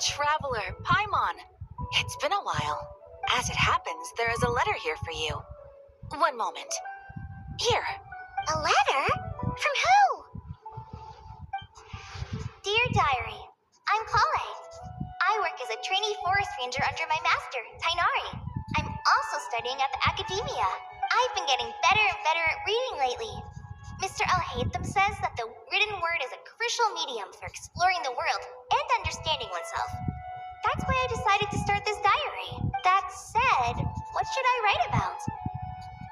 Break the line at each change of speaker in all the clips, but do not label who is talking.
Traveler, Paimon. It's been a while. As it happens, there is a letter here for you. One moment. Here.
A letter? From who? Dear Diary, I'm Krai. I work as a trainee forest ranger under my master, Tighnari. I'm also studying at the academia. I've been getting better and better at reading lately. Mr. Al-Haytham says that the written word is a crucial medium for exploring the world and understanding oneself. That's why I decided to start this diary. That said, what should I write about?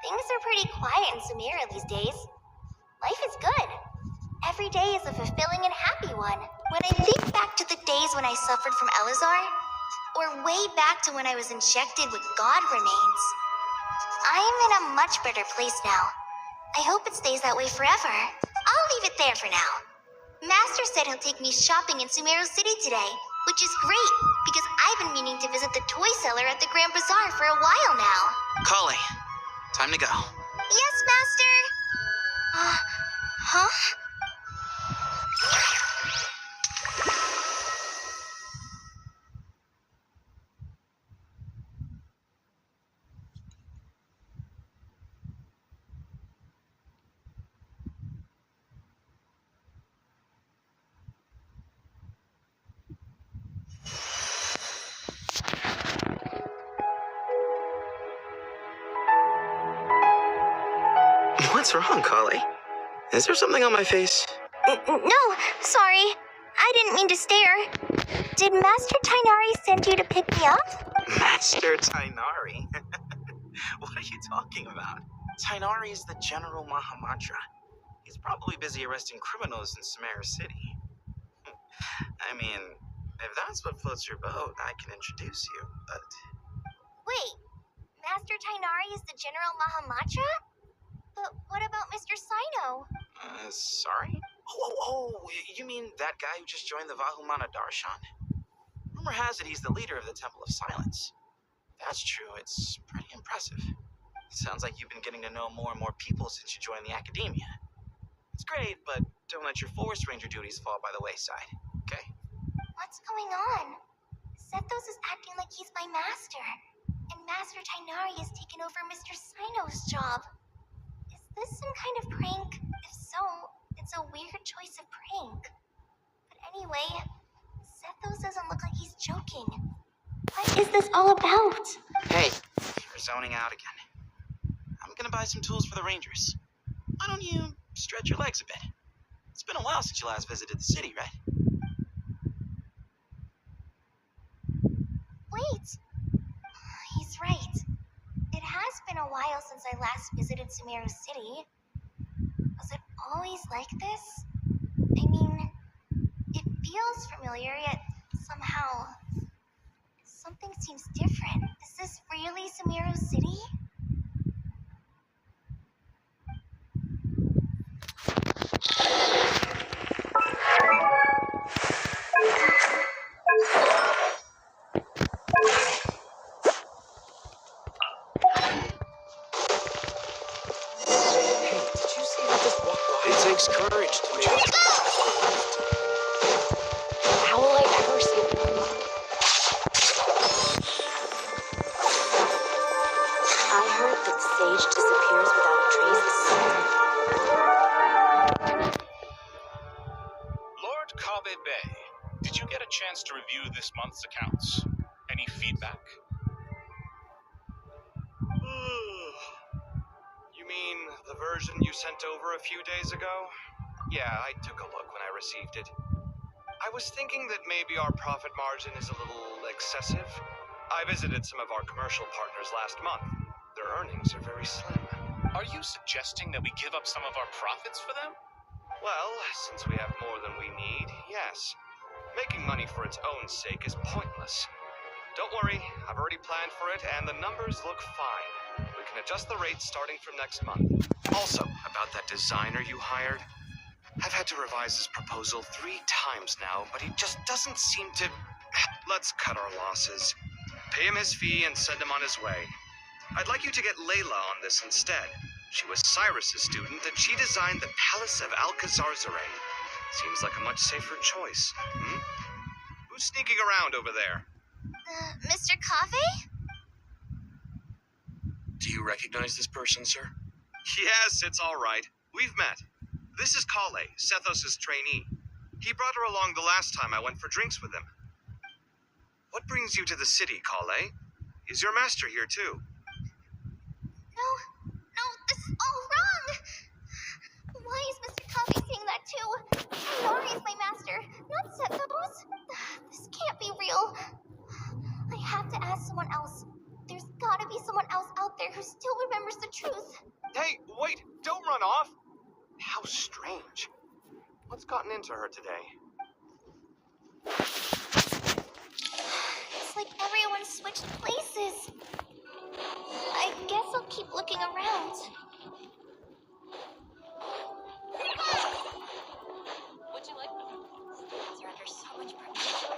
Things are pretty quiet in Sumeria these days. Life is good. Every day is a fulfilling and happy one. When I think back to the days when I suffered from Elazar, or way back to when I was injected with God remains, I am in a much better place now. I hope it stays that way forever. I'll leave it there for now. Master said he'll take me shopping in Sumeru City today, which is great, because I've been meaning to visit the toy seller at the Grand Bazaar for a while now.
Krai, time to go.
Yes, Master! Huh?
What's wrong, Krai? Is there something on my face?
No, sorry. I didn't mean to stare. Did Master Tighnari send you to pick me up?
Master Tighnari? What are you talking about? Tighnari is the General Mahamatra. He's probably busy arresting criminals in Sumeru City. I mean, if that's what floats your boat, I can introduce you, but...
Wait, Master Tighnari is the General Mahamatra? But what about Mr. Sino?
Sorry? Oh, you mean that guy who just joined the Vahumana Darshan? Rumor has it he's the leader of the Temple of Silence. If that's true, it's pretty impressive. Sounds like you've been getting to know more and more people since you joined the academia. It's great, but don't let your forest ranger duties fall by the wayside, okay?
What's going on? Sethos is acting like he's my master, and Master Tighnari has taken over Mr. Sino's job. Is this some kind of prank? If so, it's a weird choice of prank. But anyway, Sethos doesn't look like he's joking. What is this all about?
Hey, you're zoning out again. I'm gonna buy some tools for the rangers. Why don't you stretch your legs a bit? been a while since you last visited the city, right?
Wait, he's right. It has been a while since I last visited Sumeru City. Was it always like this? I mean, it feels familiar, yet somehow something seems different. Is this really Sumeru City?
Did you see who just walked by?
It takes courage to make
How will I ever see I heard that Sage disappears without a trace.
Lord Kabe Bay, did you get a chance to review this month's accounts? Any feedback?
You mean the version you sent over a few days ago? Yeah, I took a look when I received it. I was thinking that maybe our profit margin is a little excessive. I visited some of our commercial partners last month. Their earnings are very slim.
Are you suggesting that we give up some of our profits for them?
Well, since we have more than we need, yes. Making money for its own sake is pointless. Don't worry, I've already planned for it, and the numbers look fine. We can adjust the rates starting from next month. Also, about that designer you hired, I've had to revise his proposal 3 times now, but he just doesn't seem to... Let's cut our losses. Pay him his fee and send him on his way. I'd like you to get Layla on this instead. She was Cyrus's student, and she designed the Palace of Alcazarzaray. Seems like a much safer choice. Who's sneaking around over there?
Mr. Kave?
Do you recognize this person, sir? Yes, it's all right. We've met. This is Kale, Sethos' trainee. He brought her along the last time I went for drinks with him. What brings you to the city, Kale? Is your master here too?
No, this is all wrong! Why is Mr. Kave saying that too? Tainari is my master, not Sethos. This can't be real. I have to ask someone else. There's gotta be someone else out there who still remembers the truth.
Hey, wait! Don't run off! How strange. What's gotten into her today?
It's like everyone switched places. I guess I'll keep looking around.
Would you like them? You're under so much pressure.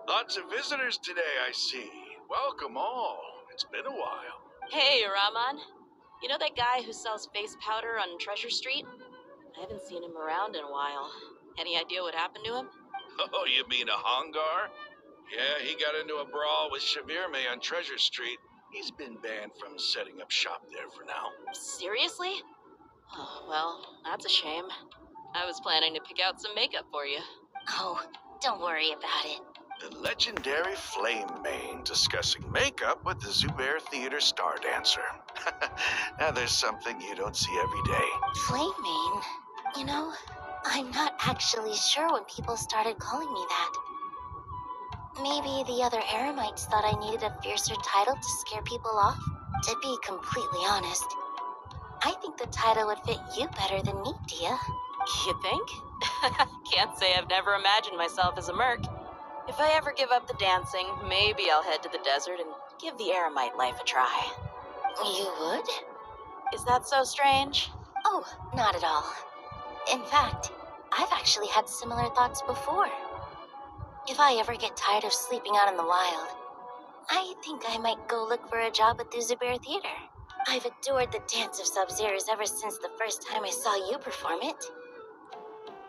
Lots of visitors today, I see. Welcome all. It's been a while.
Hey, Raman. You know that guy who sells face powder on Treasure Street? I haven't seen him around in a while. Any idea what happened to him?
Oh, you mean a Hongar? Yeah, he got into a brawl with Shavirme on Treasure Street. He's been banned from setting up shop there for now.
Seriously? Oh, well, that's a shame. I was planning to pick out some makeup for you.
Oh, don't worry about it.
The legendary Flame Mane discussing makeup with the Zubair Theater star dancer. Now there's something you don't see every day.
Flame Mane? You know, I'm not actually sure when people started calling me that. Maybe the other Eremites thought I needed a fiercer title to scare people off? To be completely honest, I think the title would fit you better than me, Dia.
You think? Can't say I've never imagined myself as a merc. If I ever give up the dancing, maybe I'll head to the desert and give the Eremite life a try.
You would?
Is that so strange?
Oh, not at all. In fact, I've actually had similar thoughts before. If I ever get tired of sleeping out in the wild, I think I might go look for a job at the Zubair Theater. I've adored the dance of Sub-Zeros ever since the first time I saw you perform it.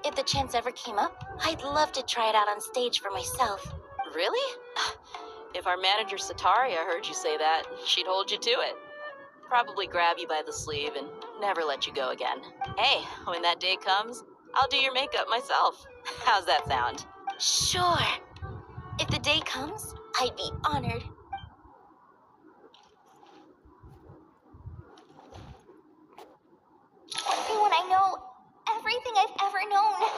If the chance ever came up, I'd love to try it out on stage for myself.
Really? If our manager Sataria heard you say that, she'd hold you to it. Probably grab you by the sleeve and never let you go again. Hey, when that day comes, I'll do your makeup myself. How's that sound?
Sure. If the day comes, I'd be honored.
Everyone I know, everything I've ever known.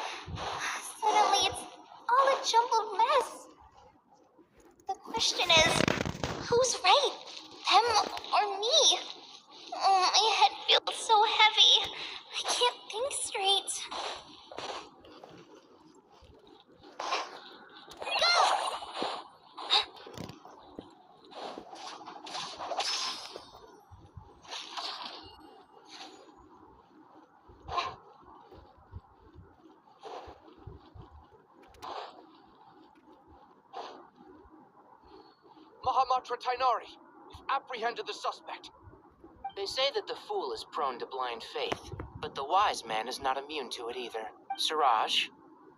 question is, who's right? Them or me? Oh, my head feels so heavy. I can't think straight.
Mahamatra Tainari, we've apprehended the suspect.
They say that the fool is prone to blind faith, but the wise man is not immune to it either. Siraj,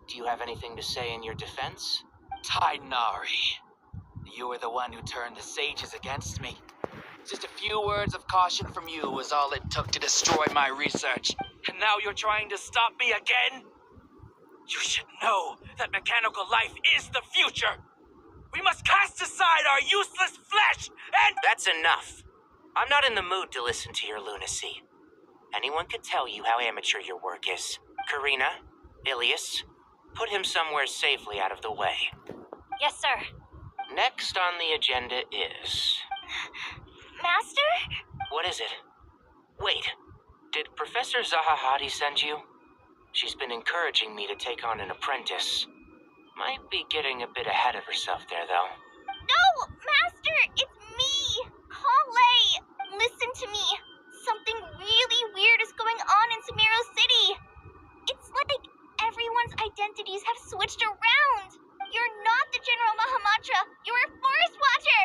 do you have anything to say in your defense?
Tainari, you were the one who turned the sages against me. Just a few words of caution from you was all it took to destroy my research. And now you're trying to stop me again? You should know that mechanical life is the future. We must cast aside our useless flesh and—
That's enough. I'm not in the mood to listen to your lunacy. Anyone could tell you how amateur your work is. Karina, Ilias, put him somewhere safely out of the way.
Yes, sir.
Next on the agenda is...
Master?
What is it? Wait, did Professor Zahahati send you? She's been encouraging me to take on an apprentice. Might be getting a bit ahead of herself there, though.
No, Master, it's me, Krai. Listen to me. Something really weird is going on in Sumeru City. It's like everyone's identities have switched around. You're not the General Mahamatra. You're a forest watcher.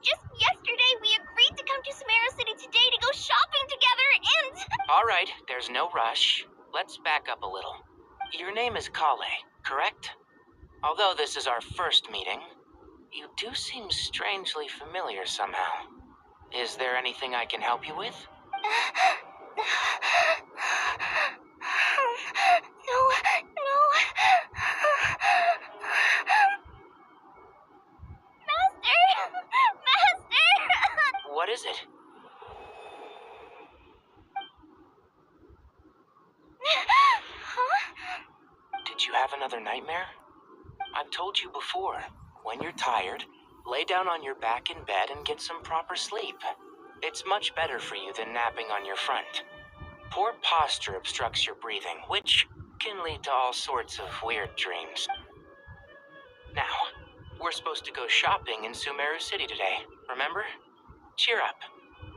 Just yesterday, we agreed to come to Sumeru City today to go shopping together and...
All right, there's no rush. Let's back up a little. Your name is Kale, correct? Although this is our first meeting, you do seem strangely familiar somehow. Is there anything I can help you with?
No. Master!
What is it?
Huh?
Did you have another nightmare? I've told you before, when you're tired, lay down on your back in bed and get some proper sleep. It's much better for you than napping on your front. Poor posture obstructs your breathing, which can lead to all sorts of weird dreams. Now, we're supposed to go shopping in Sumeru City today, remember? Cheer up.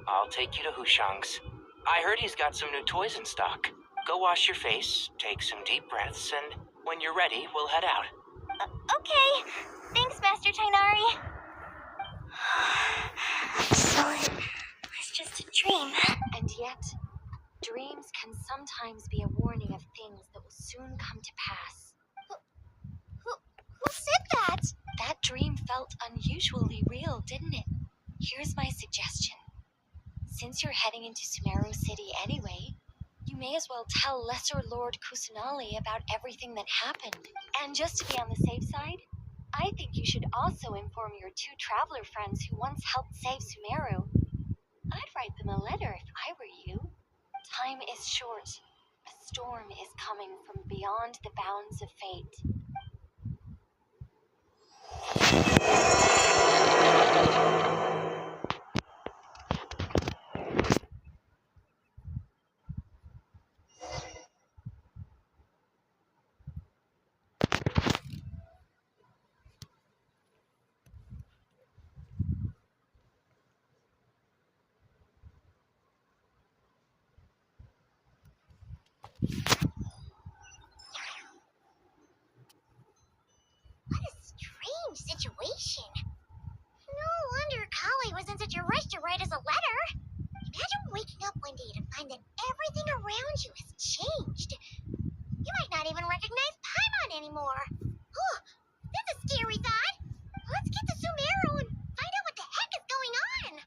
I'll take you to Hushang's. I heard he's got some new toys in stock. Go wash your face, take some deep breaths, and when you're ready, we'll head out.
Okay. Thanks, Master Tainari. So it was just a dream.
And yet, dreams can sometimes be a warning of things that will soon come to pass.
Who said that?
That dream felt unusually real, didn't it? Here's my suggestion. Since you're heading into Sumeru City anyway, you may as well tell Lesser Lord Kusanali about everything that happened. And just to be on the safe side, I think you should also inform your two traveler friends who once helped save Sumeru. I'd write them a letter if I were you. Time is short. A storm is coming from beyond the bounds of fate.
What a strange situation. No wonder Kali was in such a rush to write us a letter. Imagine waking up one day to find that everything around you has changed. You might not even recognize Paimon anymore. Oh, that's a scary thought. Let's get to Sumeru and find out what the heck is going on.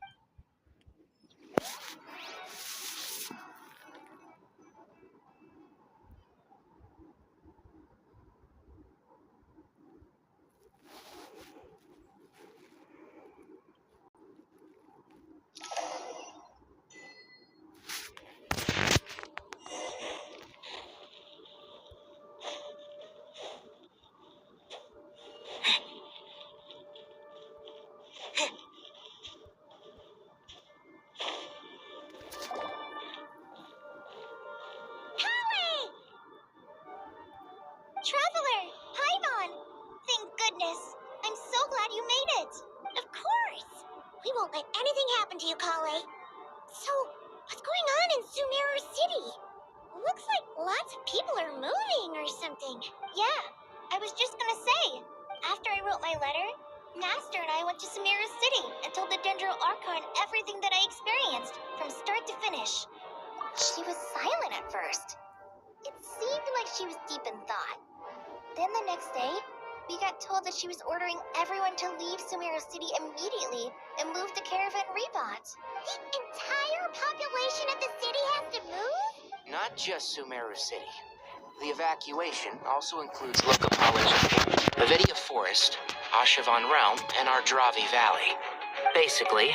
Sis. I'm so glad you made it. Of course. We won't let anything happen to you, Kale. So, what's going on in Sumeru City? Looks like lots of people are moving or something. Yeah, I was just gonna say. After I wrote my letter, Master and I went to Sumeru City and told the Dendro Archon everything that I experienced, from start to finish. She was silent at first. It seemed like she was deep in thought. Then the next day, we got told that she was ordering everyone to leave Sumeru City immediately and move to Caravan Rebot. The entire population of the city has to move?
Not just Sumeru City. The evacuation also includes Locopolis, Lavidia Forest, Ashavan Realm, and Ardravi Valley. Basically,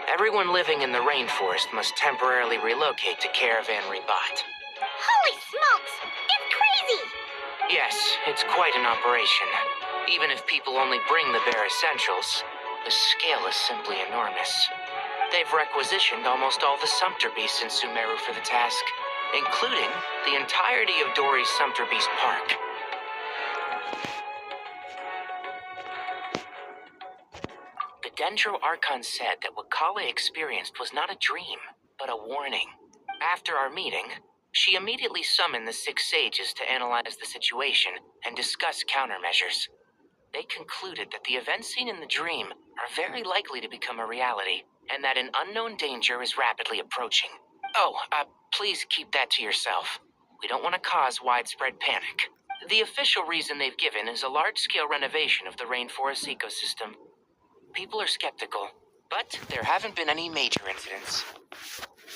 everyone living in the rainforest must temporarily relocate to Caravan Rebot.
Holy smokes! It's crazy!
Yes, it's quite an operation. Even if people only bring the bare essentials, the scale is simply enormous. They've requisitioned almost all the Sumpter Beasts in Sumeru for the task, including the entirety of Dori's Sumpter Beast Park. The Dendro Archon said that what Kale experienced was not a dream, but a warning. After our meeting, she immediately summoned the 6 sages to analyze the situation and discuss countermeasures. They concluded that the events seen in the dream are very likely to become a reality, and that an unknown danger is rapidly approaching. Oh, please keep that to yourself. We don't want to cause widespread panic. The official reason they've given is a large-scale renovation of the rainforest ecosystem. People are skeptical, but there haven't been any major incidents.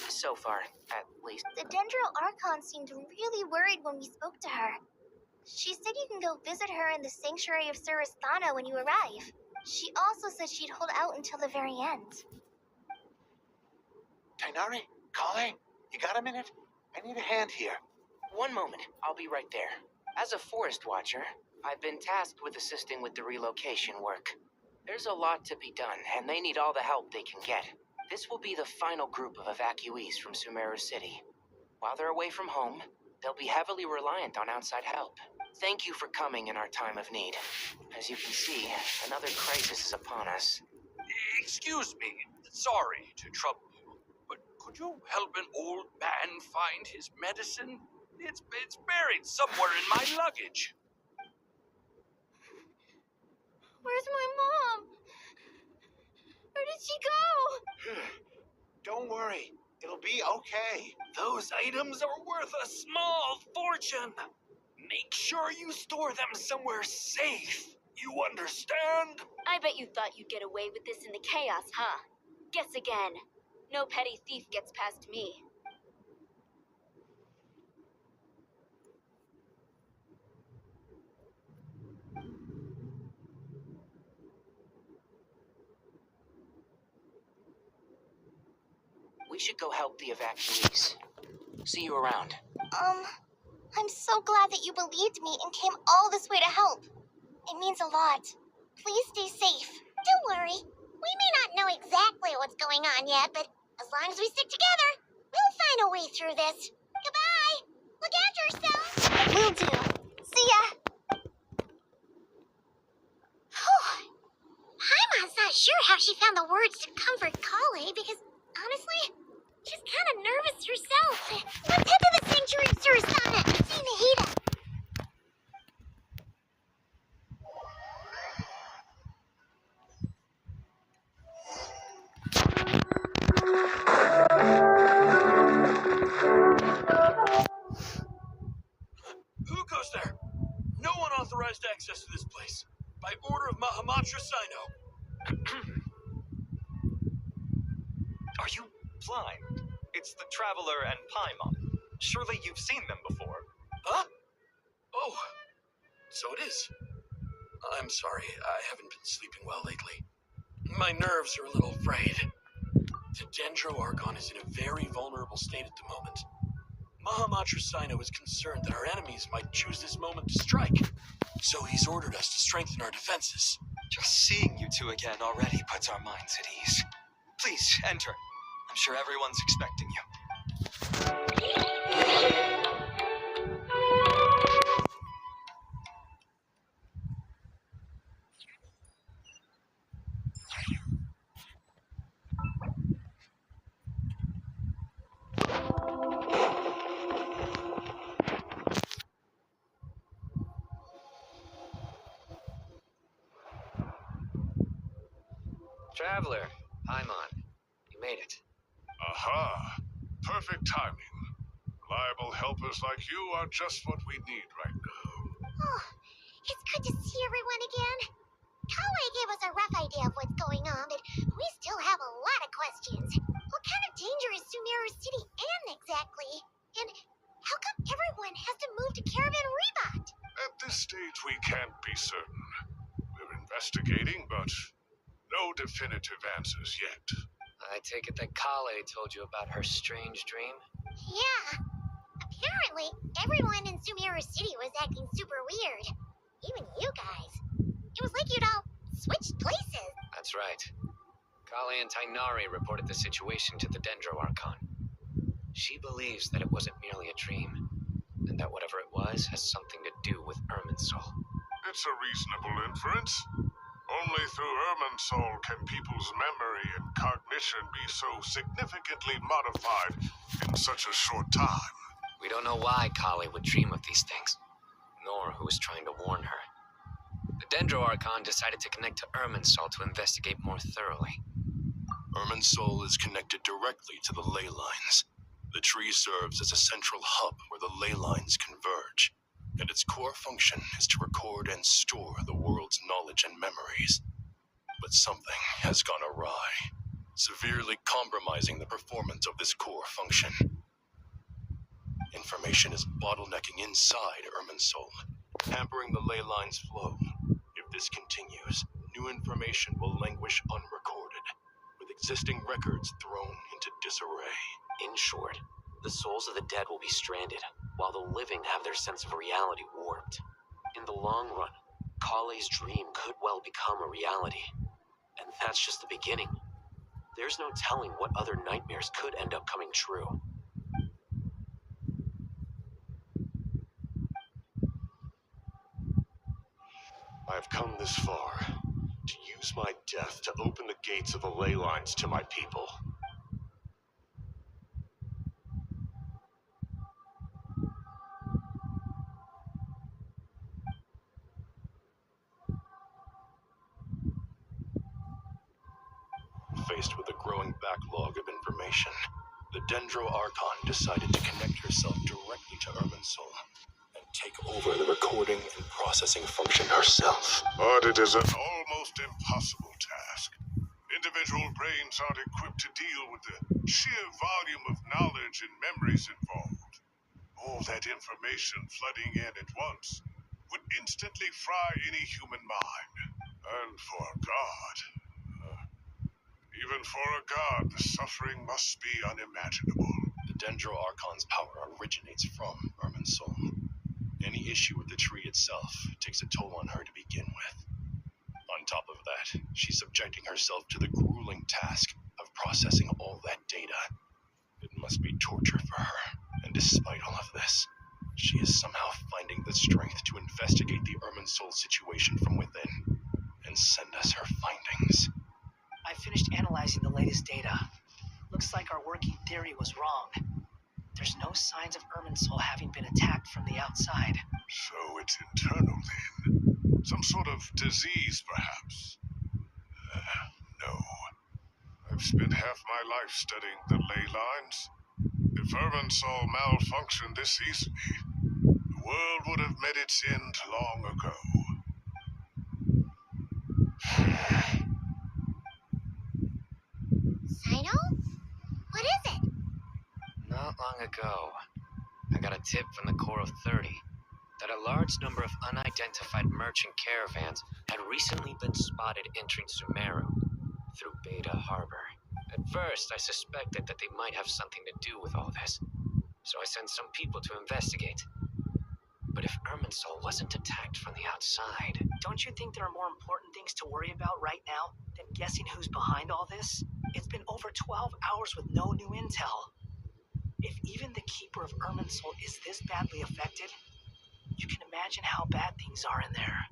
So far, at least.
The Dendro Archon seemed really worried when we spoke to her. She said you can go visit her in the Sanctuary of Surasthana when you arrive. She also said she'd hold out until the very end.
Tainari? Kale? You got a minute? I need a hand here.
One moment, I'll be right there. As a forest watcher, I've been tasked with assisting with the relocation work. There's a lot to be done, and they need all the help they can get. This will be the final group of evacuees from Sumeru City. While they're away from home, they'll be heavily reliant on outside help. Thank you for coming in our time of need. As you can see, another crisis is upon us.
Excuse me. Sorry to trouble you, but could you help an old man find his medicine? It's buried somewhere in my luggage.
Where's my mom? Where did she go?
Don't worry. It'll be okay.
Those items are worth a small fortune. Make sure you store them somewhere safe. You understand?
I bet you thought you'd get away with this in the chaos, huh? Guess again. No petty thief gets past me.
We should go help the evacuees. See you around.
I'm so glad that you believed me and came all this way to help. It means a lot. Please stay safe. Don't worry. We may not know exactly what's going on yet, but as long as we stick together, we'll find a way through this. Goodbye. Look after yourself. Will do. See ya. Paimon's not sure how she found the words to comfort Kale because, honestly, she's kind of nervous herself. Let's head to the Sanctuary of Surasthana and see Nahida.
Who goes there? No one authorized access to this place. By order of Mahamatra Sino.
Are you blind? It's the Traveler and Paimon. Surely you've seen them before.
Huh? Oh, so it is. I'm sorry, I haven't been sleeping well lately. My nerves are a little frayed. The Dendro Archon is in a very vulnerable state at the moment. Mahamatra Sino is concerned that our enemies might choose this moment to strike, so he's ordered us to strengthen our defenses.
Just seeing you two again already puts our minds at ease. Please, enter. I'm sure everyone's expecting you.
Traveler, Paimon, you made it.
Aha! Perfect timing. Reliable helpers like you are just what we need right now.
Oh, it's good to see everyone again. Krai gave us a rough idea of what's going on, but we still have a lot of questions. What kind of danger is Sumeru City in exactly? And how come everyone has to move to Caravan Rebot?
At this stage, we can't be certain. We're investigating, but no definitive answers yet.
I take it that Kale told you about her strange dream?
Yeah. Apparently, everyone in Sumeru City was acting super weird. Even you guys. It was like you'd all switched places.
That's right. Kale and Tainari reported the situation to the Dendro Archon. She believes that it wasn't merely a dream, and that whatever it was has something to do with Irminsul.
It's a reasonable inference. Only through Irminsul can people's memory and cognition be so significantly modified in such a short time.
We don't know why Kale would dream of these things, nor who was trying to warn her. The Dendro Archon decided to connect to Irminsul to investigate more thoroughly.
Irminsul is connected directly to the ley lines. The tree serves as a central hub where the ley lines converge, and its core function is to record and store the world's knowledge and memories. But something has gone awry, severely compromising the performance of this core function. Information is bottlenecking inside Irminsul, hampering the ley line's flow. If this continues, new information will languish unrecorded, with existing records thrown into disarray.
In short, the souls of the dead will be stranded, while the living have their sense of reality warped. In the long run, Kale's dream could well become a reality. And that's just the beginning. There's no telling what other nightmares could end up coming true.
I've come this far to use my death to open the gates of the ley lines to my people.
Faced with a growing backlog of information, the Dendro Archon decided to connect herself directly to Irminsul and take over the recording and processing function herself.
But it is an almost impossible task. Individual brains aren't equipped to deal with the sheer volume of knowledge and memories involved. All that information flooding in at once would instantly fry any human mind. And for a god, even for a god, the suffering must be unimaginable.
The Dendro Archon's power originates from Irminsul. Any issue with the tree itself takes a toll on her to begin with. On top of that, she's subjecting herself to the grueling task of processing all that data. It must be torture for her, and despite all of this, she is somehow finding the strength to investigate the Irminsul situation from within and send us her findings.
I finished analyzing the latest data. Looks like our working theory was wrong. There's no signs of Irminsul having been attacked from the outside.
So it's internal then? Some sort of disease, perhaps? No. I've spent half my life studying the ley lines. If Irminsul malfunctioned this easily, the world would have met its end long ago.
Sino? What is it?
Not long ago, I got a tip from the Core of 30 that a large number of unidentified merchant caravans had recently been spotted entering Sumeru through Beta Harbor. At first, I suspected that they might have something to do with all this, so I sent some people to investigate. But if Irminsul wasn't attacked from the outside...
Don't you think there are more important things to worry about right now than guessing who's behind all this? It's been over 12 hours with no new intel. If even the Keeper of Irminsul is this badly affected, you can imagine how bad things are in there.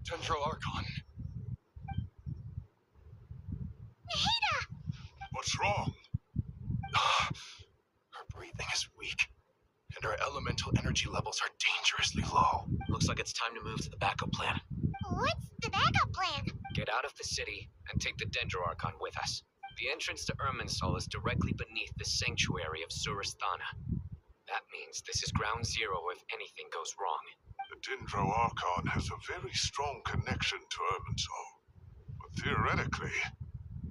Dendro Archon.
Nahida!
What's wrong?
Her breathing is weak, and and our elemental energy levels are dangerously low.
Looks like it's time to move to the backup plan.
What's the backup plan?
Get out of the city and take the Dendro Archon with us. The entrance to Irminsul is directly beneath the sanctuary of Surasthana. That means this is ground zero if anything goes wrong.
The Dendro Archon has a very strong connection to Irminsul. But theoretically,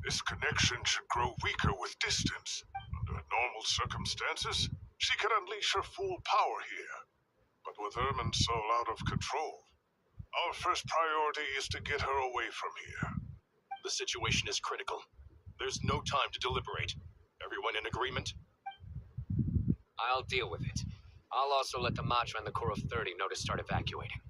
this connection should grow weaker with distance. Under normal circumstances, she can unleash her full power here. But with Irminsul out of control, our first priority is to get her away from here.
The situation is critical. There's no time to deliberate. Everyone in agreement?
I'll deal with it. I'll also let the Matra and the Core of 30 know to start evacuating.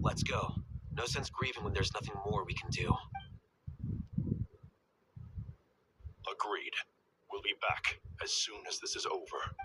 Let's go. No sense grieving when there's nothing more we can do.
Agreed. We'll be back as soon as this is over.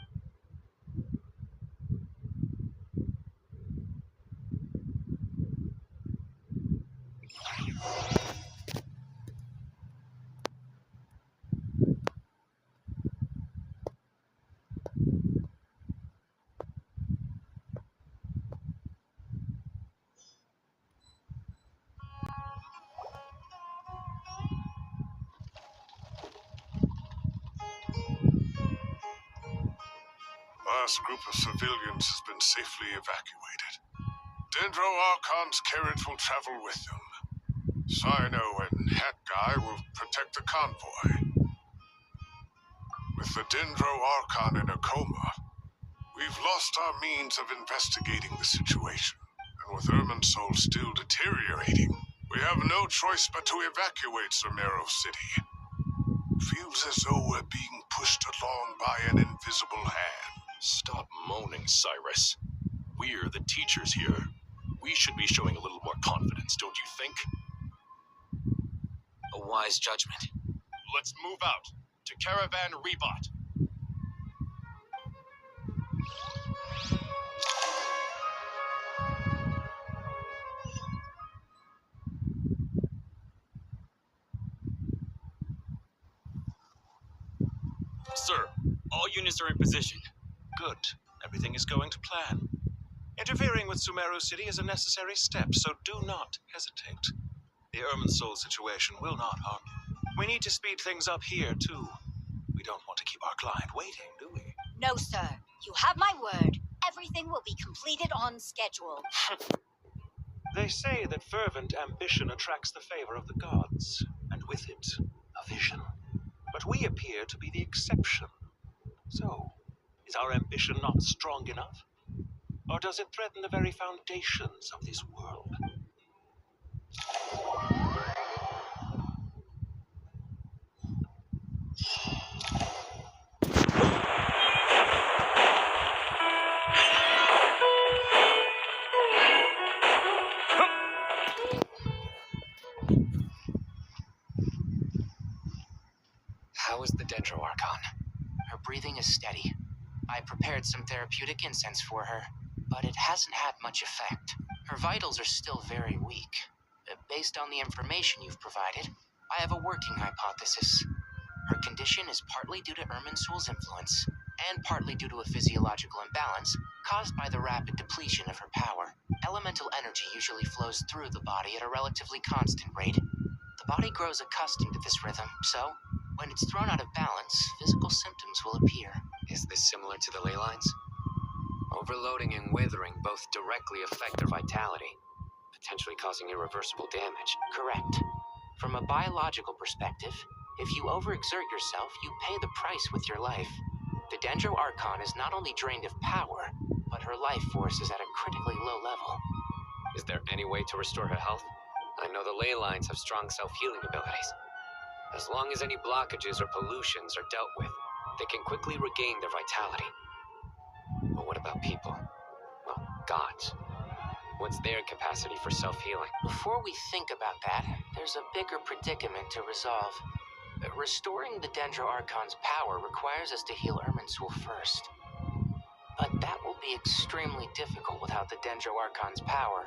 Last group of civilians has been safely evacuated. Dendro Archon's carriage will travel with them. Sino and Hat Guy will protect the convoy. With the Dendro Archon in a coma, we've lost our means of investigating the situation. And with Irminsul still deteriorating, we have no choice but to evacuate Zamero City. Feels as though we're being pushed along by an invisible hand.
Stop moaning, Cyrus. We're the teachers here. We should be showing a little more confidence, don't you think?
A wise judgment.
Let's move out to Caravan Rebot.
Sir, all units are in position. Good. Everything is going to plan. Interfering with Sumeru City is a necessary step, so do not hesitate. The Irminsul situation will not harm you. We need to speed things up here, too. We don't want to keep our client waiting, do we?
No, sir. You have my word. Everything will be completed on schedule.
They say that fervent ambition attracts the favor of the gods, and with it, a vision. But we appear to be the exception. So, is our ambition not strong enough? Or does it threaten the very foundations of this world?
How is the Dendro Archon?
Her breathing is steady. I prepared some therapeutic incense for her, but it hasn't had much effect. Her vitals are still very weak. Based on the information you've provided, I have a working hypothesis. Her condition is partly due to Irminsul's influence, and partly due to a physiological imbalance caused by the rapid depletion of her power. Elemental energy usually flows through the body at a relatively constant rate. The body grows accustomed to this rhythm, so when it's thrown out of balance, physical symptoms will appear.
Is this similar to the ley lines? Overloading and withering both directly affect their vitality, potentially causing irreversible damage.
Correct. From a biological perspective, if you overexert yourself, you pay the price with your life. The Dendro Archon is not only drained of power, but her life force is at a critically low level.
Is there any way to restore her health? I know the ley lines have strong self-healing abilities. As long as any blockages or pollutions are dealt with, they can quickly regain their vitality. But what about people? Well, gods. What's their capacity for self-healing?
Before we think about that, there's a bigger predicament to resolve. Restoring the Dendro Archon's power requires us to heal Irminsul first. But that will be be extremely difficult without the Dendro Archon's power.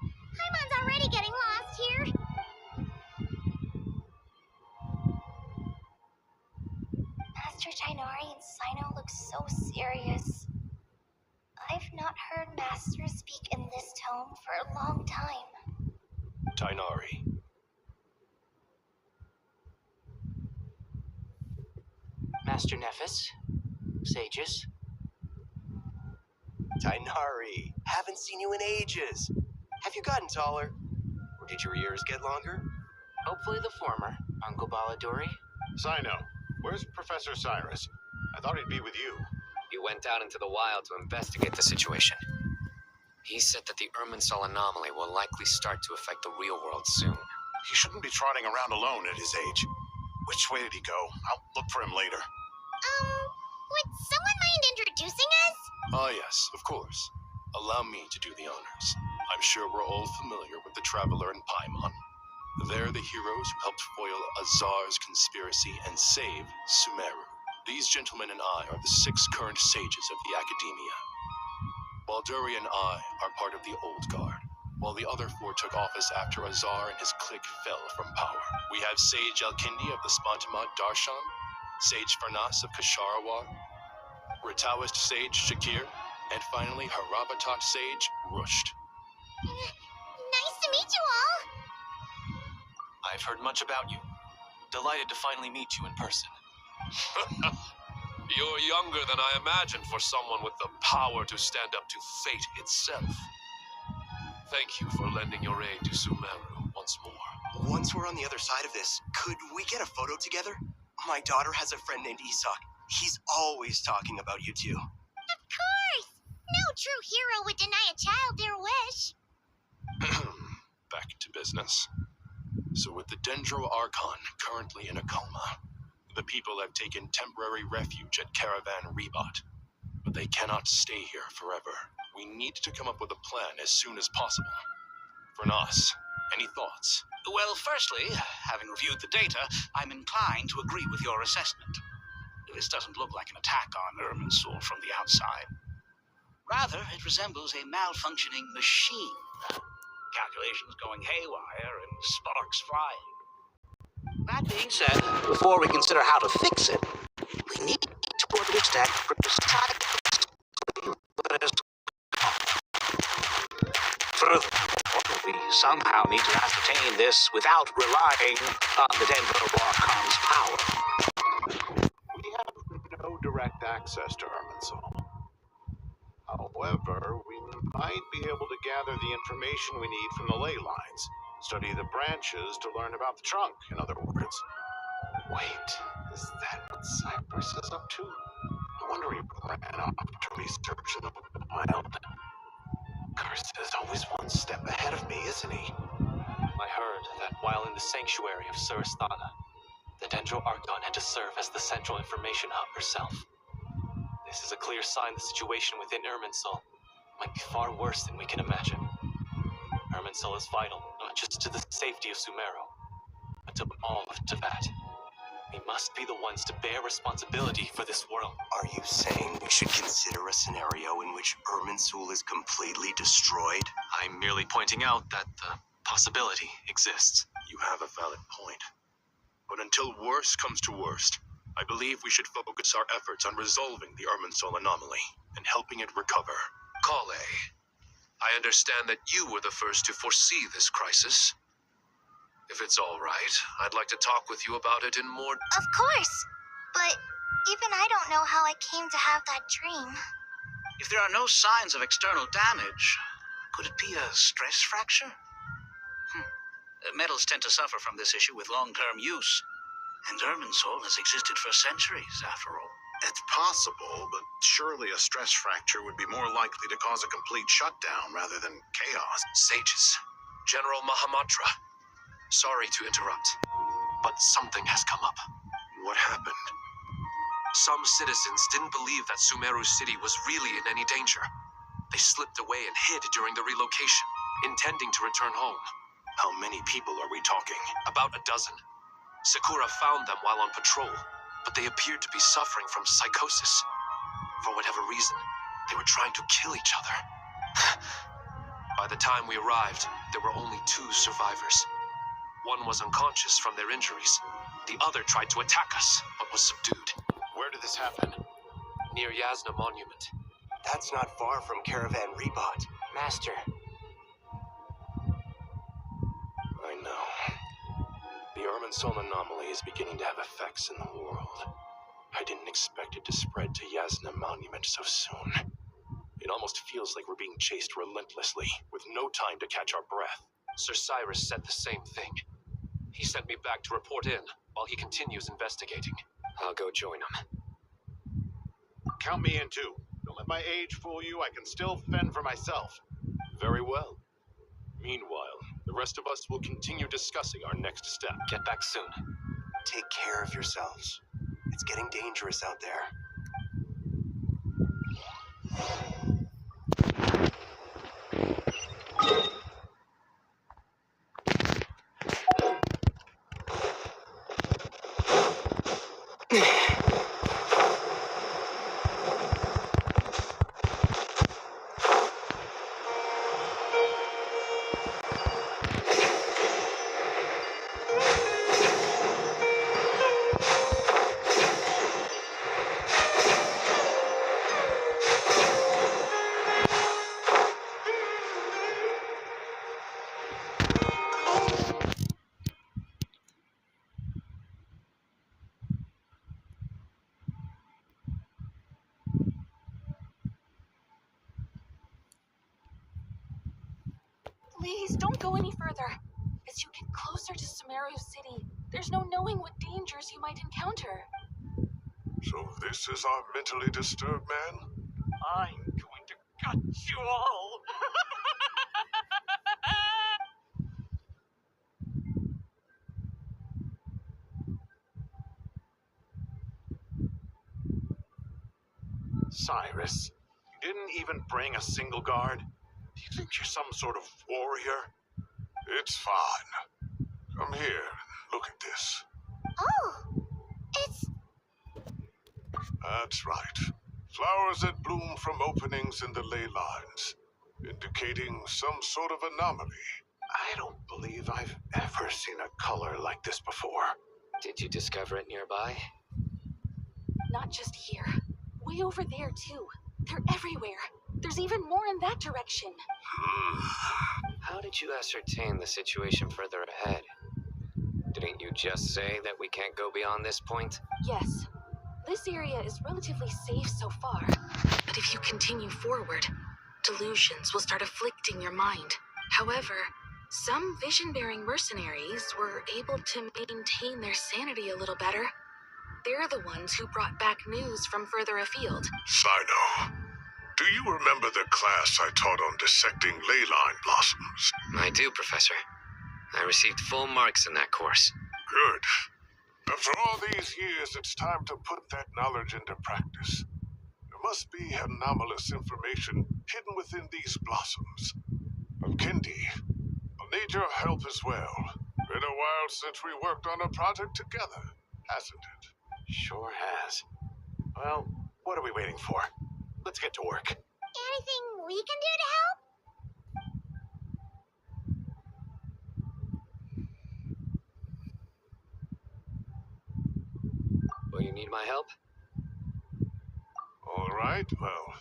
Paimon's already getting lost here. Master Tainari and Sino look so serious. I've not heard Master speak in this tone for a long time.
Tainari.
Master Nephis? Sages?
Tainari, haven't seen you in ages. Have you gotten taller? Or did your ears get longer?
Hopefully the former, Uncle Baladuri.
Sino, where's Professor Cyrus? I thought he'd be with you.
He went out into the wild to investigate the situation. He said that the Irminsul anomaly will likely start to affect the real world soon.
He shouldn't be trotting around alone at his age. Which way did he go? I'll look for him later.
Would someone mind introducing us?
Ah, yes, of course. Allow me to do the honors. I'm sure we're all familiar with the Traveler and Paimon. They're the heroes who helped foil Azar's conspiracy and save Sumeru. These gentlemen and I are the 6 current sages of the Academia. Balduri and I are part of the Old Guard, while the other 4 took office after Azar and his clique fell from power. We have Sage Elkindi of the Spantamad Darshan, Sage Farnas of Kasharawar, Rataoist Sage Shakir, and finally Harabatot Sage Rusht.
Nice to meet you all.
I've heard much about you. Delighted to finally meet you in person.
You're younger than I imagined for someone with the power to stand up to fate itself. Thank you for lending your aid to Sumeru once more.
Once we're on the other side of this, could we get a photo together? My daughter has a friend named Isak. He's always talking about you two.
Of course! No true hero would deny a child their wish.
Back to business. So with the Dendro Archon currently in a coma, the people have taken temporary refuge at Caravan Rebat. But they cannot stay here forever. We need to come up with a plan as soon as possible. Fernas, any thoughts?
Well, firstly, having reviewed the data, I'm inclined to agree with your assessment. This doesn't look like an attack on Irminsul from the outside. Rather, it resembles a malfunctioning machine. Calculations going haywire and sparks flying. That being said, before we consider how to fix it, we need to understand furthermore, we somehow need to ascertain this without relying on the Dendro Archon's power.
We have no direct access to Irminsul. However, we might be able to gather the information we need from the ley lines. Study the branches to learn about the trunk, in other words. Wait, is that what Cypress is up to? No wonder he ran off to research in the wild. Karst is always one step ahead of me, isn't he?
I heard that while in the sanctuary of Surasthana, the Dendro Archon had to serve as the central information hub herself. This is a clear sign the situation within Irminsul might be far worse than we can imagine. Irminsul is vital, not just to the safety of Sumeru, but to all of Tibet. We must be the ones to bear responsibility for this world.
Are you saying we should consider a scenario in which Irminsul is completely destroyed?
I'm merely pointing out that the possibility exists.
You have a valid point. But until worst comes to worst, I believe we should focus our efforts on resolving the Irminsul anomaly and helping it recover. Kale, I understand that you were the first to foresee this crisis. If it's all right, I'd like to talk with you about it in more...
Of course. But even I don't know how I came to have that dream.
If there are no signs of external damage, could it be a stress fracture? Metals tend to suffer from this issue with long-term use. And Irminsul has existed for centuries, after all.
It's possible, but surely a stress fracture would be more likely to cause a complete shutdown rather than chaos.
Sages, General Mahamatra, sorry to interrupt, but something has come up. What happened? Some citizens didn't believe that Sumeru City was really in any danger. They slipped away and hid during the relocation, intending to return home. How many people are we talking? About a dozen. Sakura found them while on patrol, but they appeared to be suffering from psychosis. For whatever reason, They were trying to kill each other. By the time we arrived, there were only 2 survivors. One was unconscious from their injuries. The other tried to attack us, but was subdued.
Where did this happen?
Near Yasna Monument.
That's not far from Caravan Rebot.
Master,
I know. The Irminsul anomaly is beginning to have effects in the world. I didn't expect it to spread to Yasna Monument so soon. It almost feels like we're being chased relentlessly, with no time to catch our breath. Sir Cyrus said the same thing. He sent me back to report in, while he continues investigating. I'll go join him.
Count me in too. Don't let my age fool you. I can still fend for myself.
Very well. Meanwhile, the rest of us will continue discussing our next step. Get back soon.
Take care of yourselves. It's getting dangerous out there.
Please, don't go any further. As you get closer to Sumeru City, there's no knowing what dangers you might encounter.
So this is our mentally disturbed man?
I'm going to gut you all.
Cyrus, you didn't even bring a single guard? Do you think you're some sort of warrior?
It's fine. Come here, look at this.
Oh, it's...
That's right. Flowers that bloom from openings in the ley lines, indicating some sort of anomaly.
I don't believe I've ever seen a color like this before.
did you discover it nearby?
Not just here. Way over there, too. They're everywhere. There's even more in that direction.
How did you ascertain the situation further ahead? Didn't you just say that we can't go beyond this point?
Yes. This area is relatively safe so far. But if you continue forward, delusions will start afflicting your mind. However, some vision-bearing mercenaries were able to maintain their sanity a little better. They're the ones who brought back news from further afield.
Sino, do you remember the class I taught on dissecting ley line blossoms?
I do, Professor. I received full marks in that course.
Good. After all these years, it's time to put that knowledge into practice. There must be anomalous information hidden within these blossoms. And Kendi, I'll need your help as well. Been a while since we worked on a project together, hasn't it?
Sure has. Well, what are we waiting for? Let's get to work.
Anything we can do to help?
Will you need my help?
All right, well,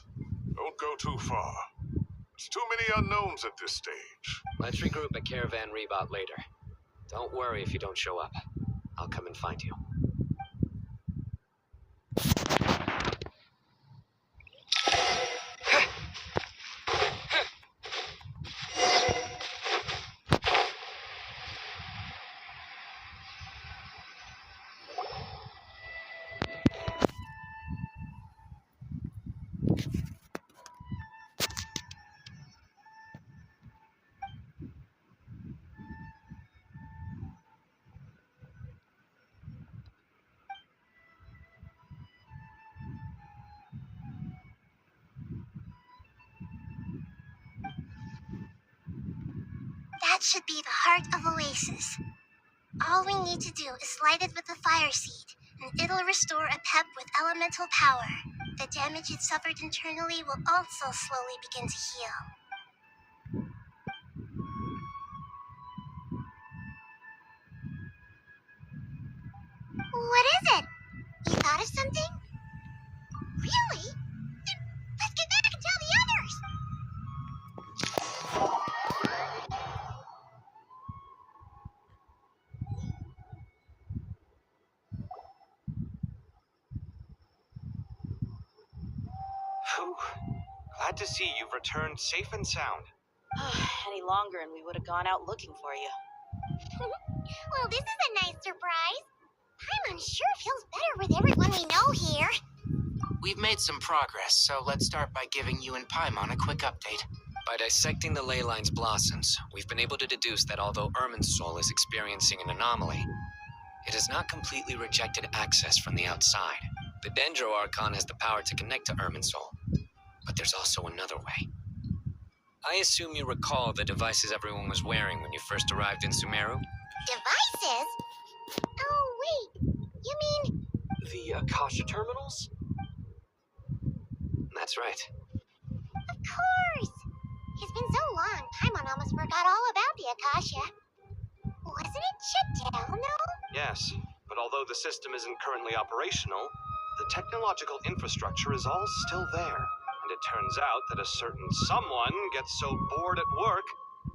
don't go too far. There's too many unknowns at this stage.
Let's regroup at Caravan Rebot later. Don't worry if you don't show up. I'll come and find you.
That should be the heart of Oasis. All we need to do is light it with the fire seed, and it'll restore a pep with elemental power. The damage it suffered internally will also slowly begin to heal. What is it? You thought of something? Really? Then let's get back and tell the others!
Phew. Glad to see you've returned safe and sound.
Any longer and we would have gone out looking for you.
Well, this is a nice surprise. Paimon sure feels better with everyone we know here.
We've made some progress, so let's start by giving you and Paimon a quick update.
By dissecting the ley line's blossoms, we've been able to deduce that although Irminsul is experiencing an anomaly, it has not completely rejected access from the outside. The Dendro Archon has the power to connect to Irminsul, but there's also another way. I assume you recall the devices everyone was wearing when you first arrived in Sumeru?
Devices? Oh, wait. You mean...
The Akasha terminals? That's right.
Of course! It's been so long, Paimon almost forgot all about the Akasha. Wasn't it shut down, though?
Yes, but although the system isn't currently operational, the technological infrastructure is all still there. And it turns out that a certain someone gets so bored at work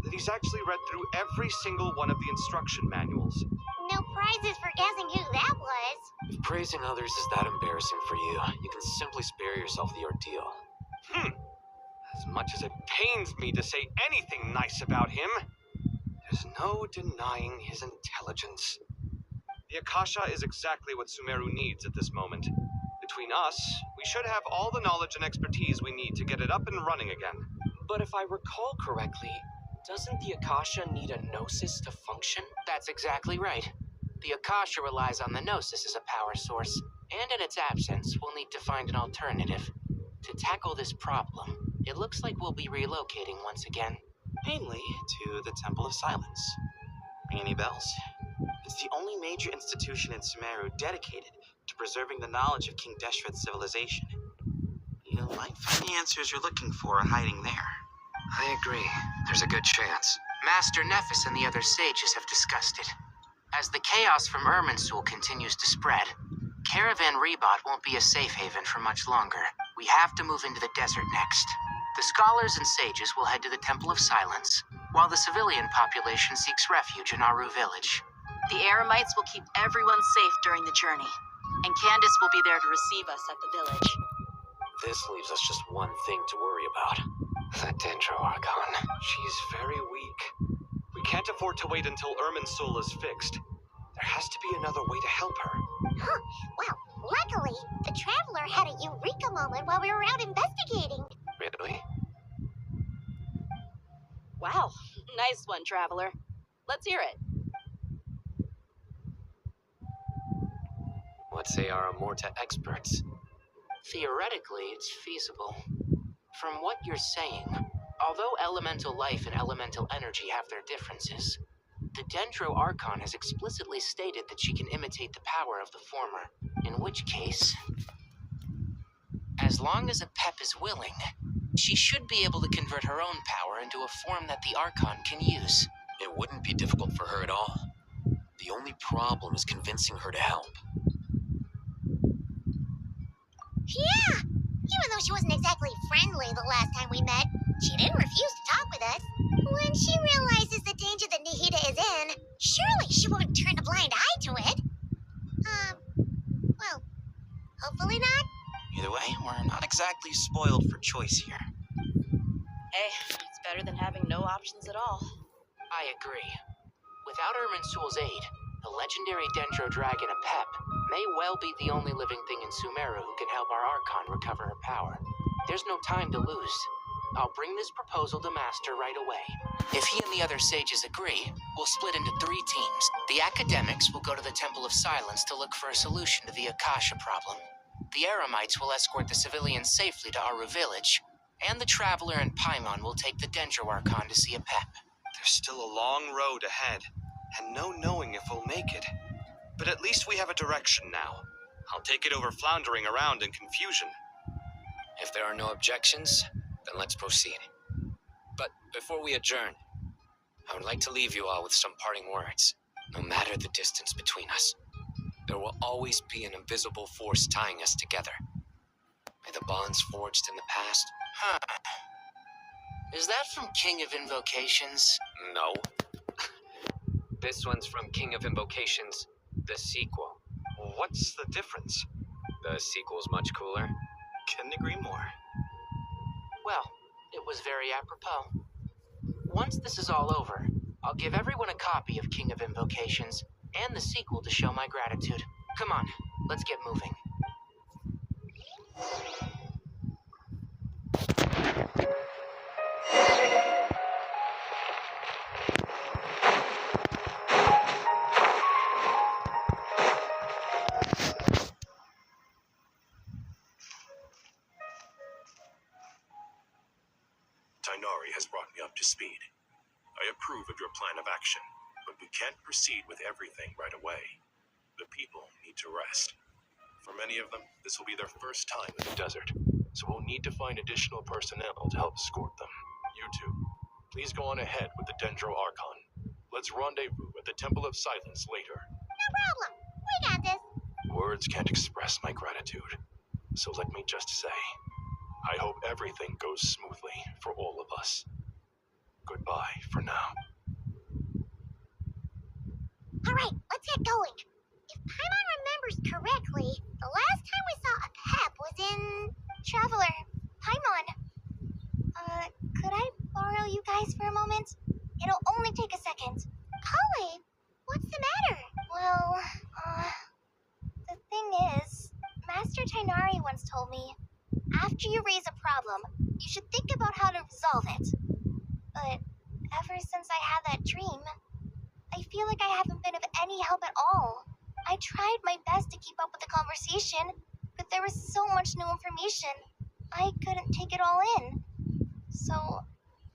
that he's actually read through every single one of the instruction manuals.
No prizes for guessing who that was.
If praising others is that embarrassing for you, you can simply spare yourself the ordeal.
As much as it pains me to say anything nice about him, there's no denying his intelligence. The Akasha is exactly what Sumeru needs at this moment. Between us, we should have all the knowledge and expertise we need to get it up and running again.
But if I recall correctly, doesn't the Akasha need a Gnosis to function?
That's exactly right. The Akasha relies on the Gnosis as a power source, and in its absence, we'll need to find an alternative. To tackle this problem, it looks like we'll be relocating once again.
Mainly to the Temple of Silence. Ring any bells? It's the only major institution in Sumeru dedicated to preserving the knowledge of King Deshret's civilization. You might find the answers you're looking for hiding there.
I agree. There's a good chance. Master Nephis and the other sages have discussed it. As the chaos from Irminsul continues to spread, Caravan Rebot won't be a safe haven for much longer. We have to move into the desert next. The scholars and sages will head to the Temple of Silence, while the civilian population seeks refuge in Aru Village.
The Eremites will keep everyone safe during the journey, and Candace will be there to receive us at the village.
This leaves us just one thing to worry about. The Dendro Archon.
She's very weak. We can't afford to wait until Irminsul is fixed. There has to be another way to help her.
Huh. Well, luckily, the Traveler had a eureka moment while we were out investigating.
Really?
Wow, nice one, Traveler. Let's hear it.
What say our Amorta experts?
Theoretically, it's feasible. From what you're saying, although elemental life and elemental energy have their differences, the Dendro Archon has explicitly stated that she can imitate the power of the former, in which case, as long as a Pep is willing, she should be able to convert her own power into a form that the Archon can use.
It wouldn't be difficult for her at all. The only problem is convincing her to help.
Yeah! Even though she wasn't exactly friendly the last time we met, she didn't refuse to talk with us. When she realizes the danger that Nahida is in, surely she won't turn a blind eye to it. Well, hopefully not.
Either way, we're not exactly spoiled for choice here.
Hey, it's better than having no options at all.
I agree. Without Irminsul's aid, the legendary Dendro Dragon Apep may well be the only living thing in Sumeru who can help our Archon recover her power. There's no time to lose. I'll bring this proposal to Master right away. If he and the other sages agree, we'll split into 3 teams. The academics will go to the Temple of Silence to look for a solution to the Akasha problem. The Eremites will escort the civilians safely to Aru Village, and the Traveler and Paimon will take the Dendro Archon to see Apep.
There's still a long road ahead, and no knowing if we'll make it. But at least we have a direction now. I'll take it over floundering around in confusion.
If there are no objections, then let's proceed. But before we adjourn, I would like to leave you all with some parting words. No matter the distance between us, there will always be an invisible force tying us together. May the bonds forged in the past...
Huh. Is that from King of Invocations?
No. This one's from King of Invocations, the sequel.
What's the difference?
The sequel's much cooler.
Couldn't agree more.
Well, it was very apropos. Once this is all over, I'll give everyone a copy of King of Invocations and the sequel to show my gratitude. Come on, let's get moving.
Tainari has brought me up to speed. I approve of your plan of action, but we can't proceed with everything right away. The people need to rest. For many of them, this will be their first time in the desert, so we'll need to find additional personnel to help escort them. You two, please go on ahead with the Dendro Archon. Let's rendezvous at the Temple of Silence later.
No problem. We got this.
Words can't express my gratitude, so let me just say, I hope everything goes smoothly for all of us. Goodbye for now.
Alright, let's get going. If Paimon remembers correctly, the last time we saw a pep was in... Traveler, Paimon. Could I borrow you guys for a moment? It'll only take a second. Krai, what's the matter? Well, the thing is, Master Tainari once told me, after you raise a problem, you should think about how to resolve it. But ever since I had that dream, I feel like I haven't been of any help at all. I tried my best to keep up with the conversation, but there was so much new information, I couldn't take it all in. So,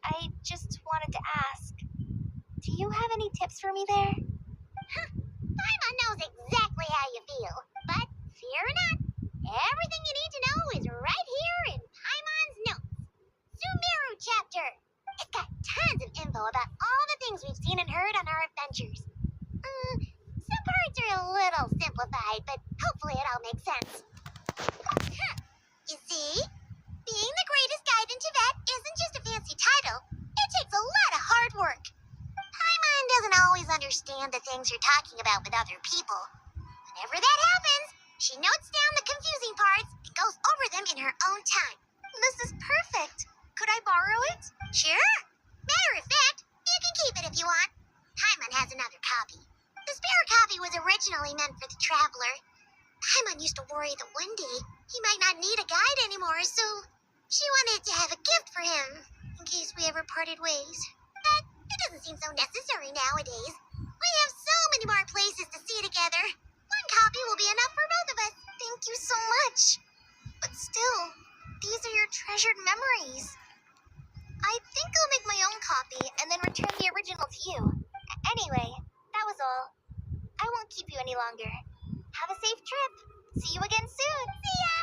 I just wanted to ask, do you have any tips for me there? Huh, Paimon knows exactly how you feel, but fear not, everything you need to know is right here in Paimon's notes. Sumeru chapter. It's got tons of info about all the things we've seen and heard on our adventures. Some parts are a little simplified, but hopefully it all makes sense. You see? Being the greatest guide in Tibet isn't just a fancy title. It takes a lot of hard work. Paimon doesn't always understand the things you're talking about with other people. Whenever that happens, she notes down the confusing parts and goes over them in her own time. This is perfect. Could I borrow it? Sure. Matter of fact, you can keep it if you want. Paimon has another copy. The spare copy was originally meant for the traveler. Paimon used to worry that one day he might not need a guide anymore, so she wanted to have a gift for him in case we ever parted ways. But it doesn't seem so necessary nowadays. We have so many more places to see together. One copy will be enough for both of us. Thank you so much. But still, these are your treasured memories. I think I'll make my own copy and then return the original to you. Anyway, that was all. I won't keep you any longer. Have a safe trip. See you again soon. See ya!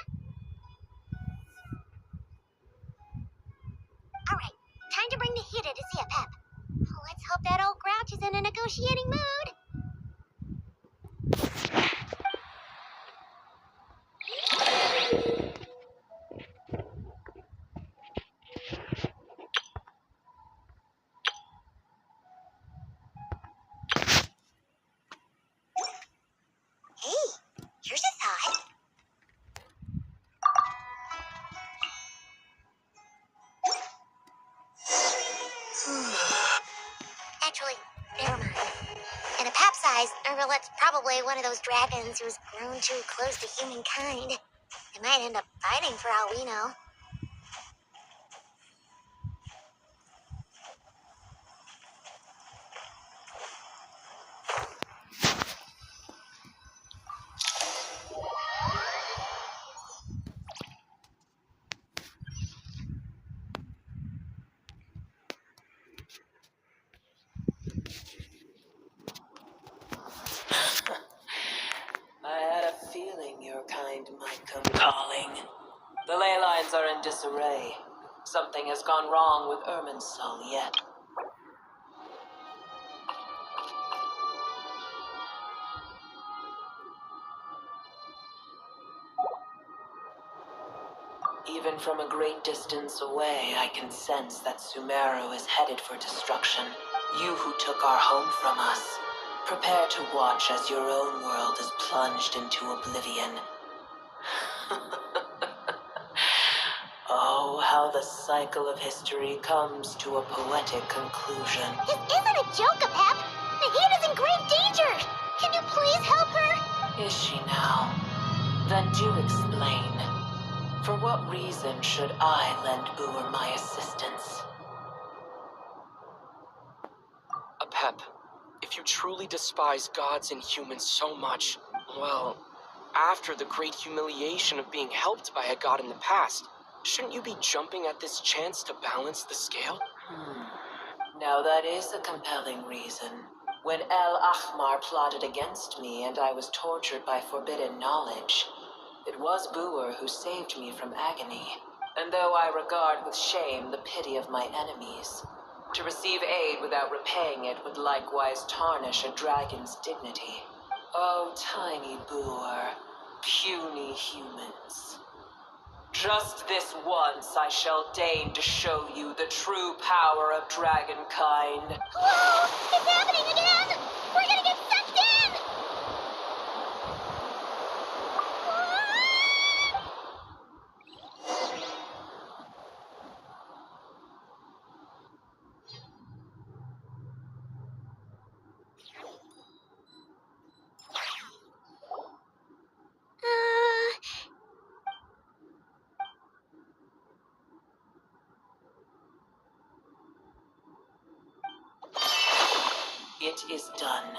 Alright, time to bring the Hida to see a pep. Let's hope that old grouch is in a negotiating mood. Hey, here's a thought. Actually, never mind. In a pep size, Urbelet's probably one of those dragons who's grown too close to humankind. They might end up fighting for all we know.
I had a feeling your kind might come calling. The ley lines are
disarray. Something has gone wrong with Irminsul yet. Even from a great distance away, I can sense that Sumeru is headed for destruction. You who took our home from us, prepare to watch as your own world is plunged into oblivion. Oh, how the cycle of history comes to a poetic conclusion.
This isn't a joke, Apep! Nahita's in grave danger! Can you please help her?
Is she now? Then do explain. For what reason should I lend Booer my assistance?
Apep, if you truly despise gods and humans so much, well, after the great humiliation of being helped by a god in the past, shouldn't you be jumping at this chance to balance the scale?
Now that is a compelling reason. When El Ahmar plotted against me and I was tortured by forbidden knowledge, it was Booer who saved me from agony. And though I regard with shame the pity of my enemies, to receive aid without repaying it would likewise tarnish a dragon's dignity. Oh, tiny Booer, puny humans. Just this once I shall deign to show you the true power of dragonkind.
Whoa! It's happening again! We're gonna get sucked in!
It is done.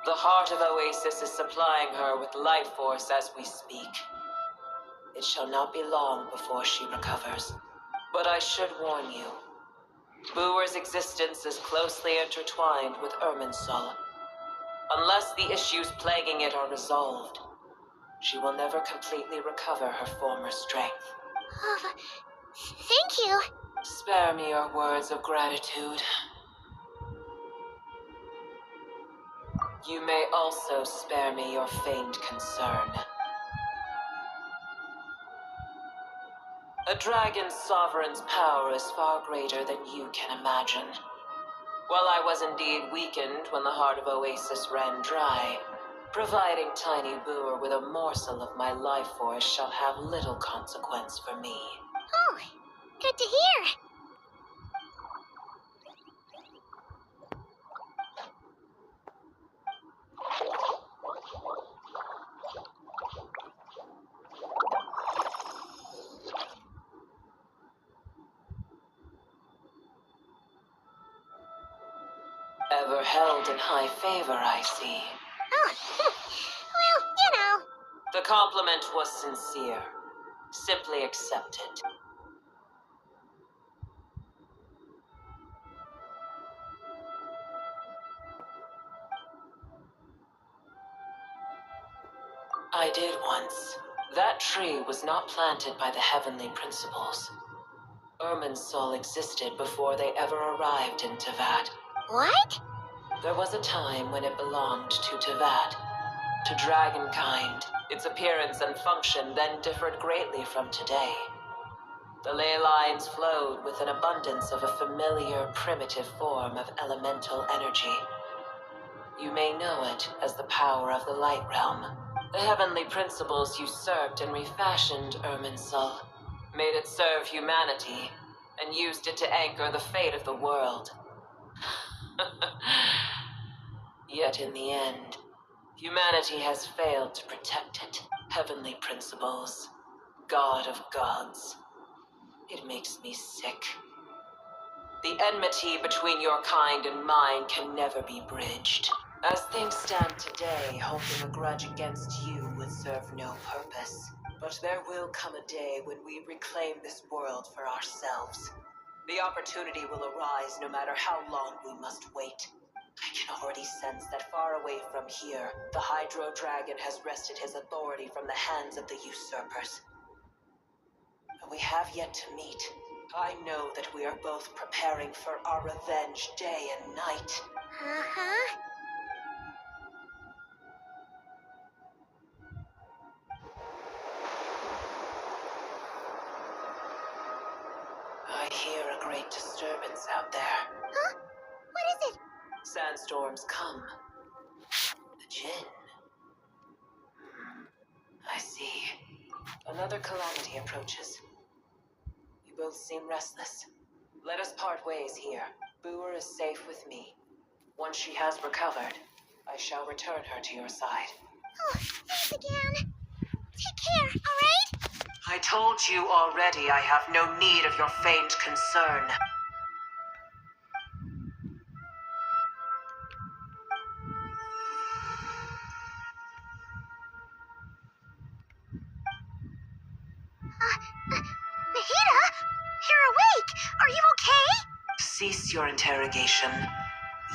The heart of Oasis is supplying her with life force as we speak. It shall not be long before she recovers. But I should warn you. Booer's existence is closely intertwined with Irminsul. Unless the issues plaguing it are resolved, she will never completely recover her former strength.
Thank you.
Spare me your words of gratitude. You may also spare me your feigned concern. A dragon's sovereign's power is far greater than you can imagine. While I was indeed weakened when the heart of Oasis ran dry, providing Tiny Booer with a morsel of my life force shall have little consequence for me.
Oh, good to hear.
Ever held in high favor, I see.
Oh, well, you know.
The compliment was sincere. Simply accept it. I did once. That tree was not planted by the heavenly principles. Irminsul existed before they ever arrived in Tevat.
What?
There was a time when it belonged to Tevat, to dragonkind. Its appearance and function then differed greatly from today. The ley lines flowed with an abundance of a familiar, primitive form of elemental energy. You may know it as the power of the Light Realm. The heavenly principles usurped and refashioned Irminsul, made it serve humanity, and used it to anchor the fate of the world. Yet in the end, humanity has failed to protect it. Heavenly principles, God of gods. It makes me sick. The enmity between your kind and mine can never be bridged. As things stand today, holding a grudge against you would serve no purpose. But there will come a day when we reclaim this world for ourselves. The opportunity will arise no matter how long we must wait. I can already sense that far away from here, the Hydro Dragon has wrested his authority from the hands of the usurpers.
We have yet to meet. I know that we are both preparing for our revenge day and night.
Uh-huh.
I hear a great disturbance out there.
Huh? What is it?
Sandstorms come. The Jinn. I see. Another calamity approaches. You both seem restless. Let us part ways here. Booer is safe with me. Once she has recovered, I shall return her to your side.
Oh, thanks again. Take care, alright?
I told you already I have no need of your feigned concern.
Mahita? You're awake! Are you okay?
Cease your interrogation.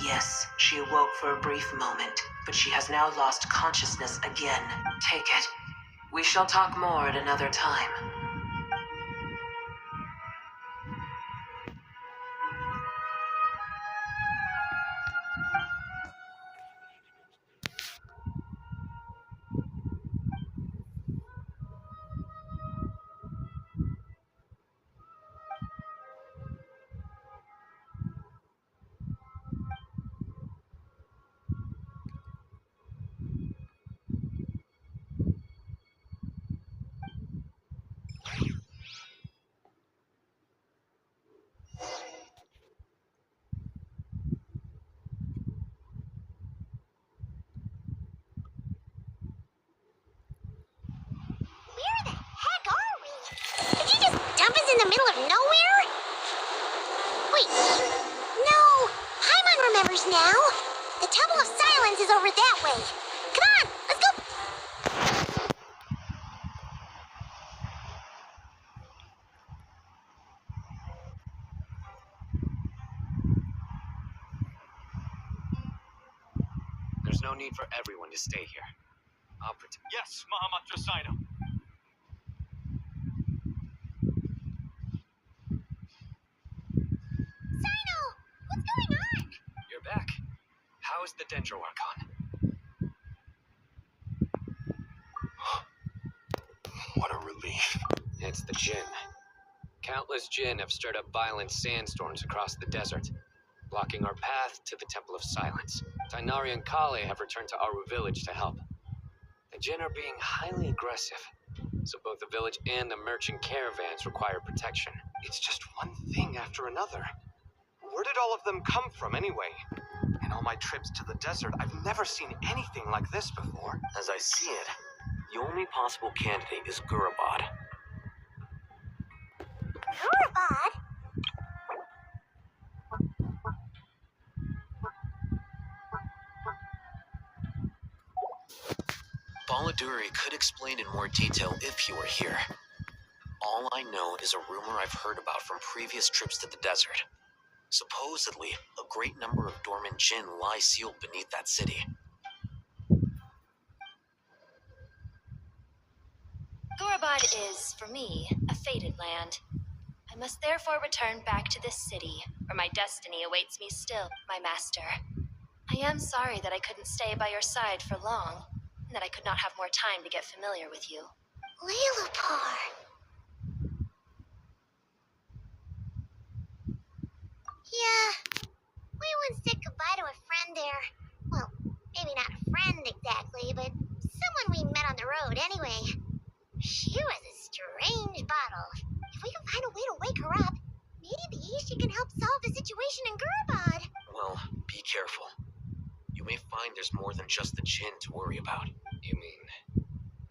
Yes, she awoke for a brief moment, but she has now lost consciousness again. Take it. We shall talk more at another time.
Where the heck are we? Did you just dump us in the middle of nowhere? Wait. No. Paimon remembers now. The Temple of Silence is over that way. Come on, let's go.
There's no need for everyone to stay here. I'll protect.
Yes, Mahamatra Sino.
Sino, what's going on?
You're back. How is the Dendro Archon?
What a relief.
It's the Jinn. Countless Jinn have stirred up violent sandstorms across the desert, blocking our path to the Temple of Silence. Tainari and Kale have returned to Aru village to help. The Jinn are being highly aggressive, so both the village and the merchant caravans require protection. It's just one thing after another. Where did all of them come from anyway? In all my trips to the desert, I've never seen anything like this before. As I see it, the only possible candidate is Gurabad.
Gurabad?
Baladuri could explain in more detail if he were here. All I know is a rumor I've heard about from previous trips to the desert. Supposedly, a great number of dormant Jinn lie sealed beneath that city.
Gurabad is, for me, a fated land. I must therefore return back to this city, where my destiny awaits me still, my master. I am sorry that I couldn't stay by your side for long, and that I could not have more time to get familiar with you.
Leilapar. Yeah, we once said goodbye to a friend there. Well, maybe not a friend exactly, but someone we met on the road anyway. She was a strange bottle. If we can find a way to wake her up, maybe she can help solve the situation in Gurabad.
Well, be careful. You may find there's more than just the Jinn to worry about.
You mean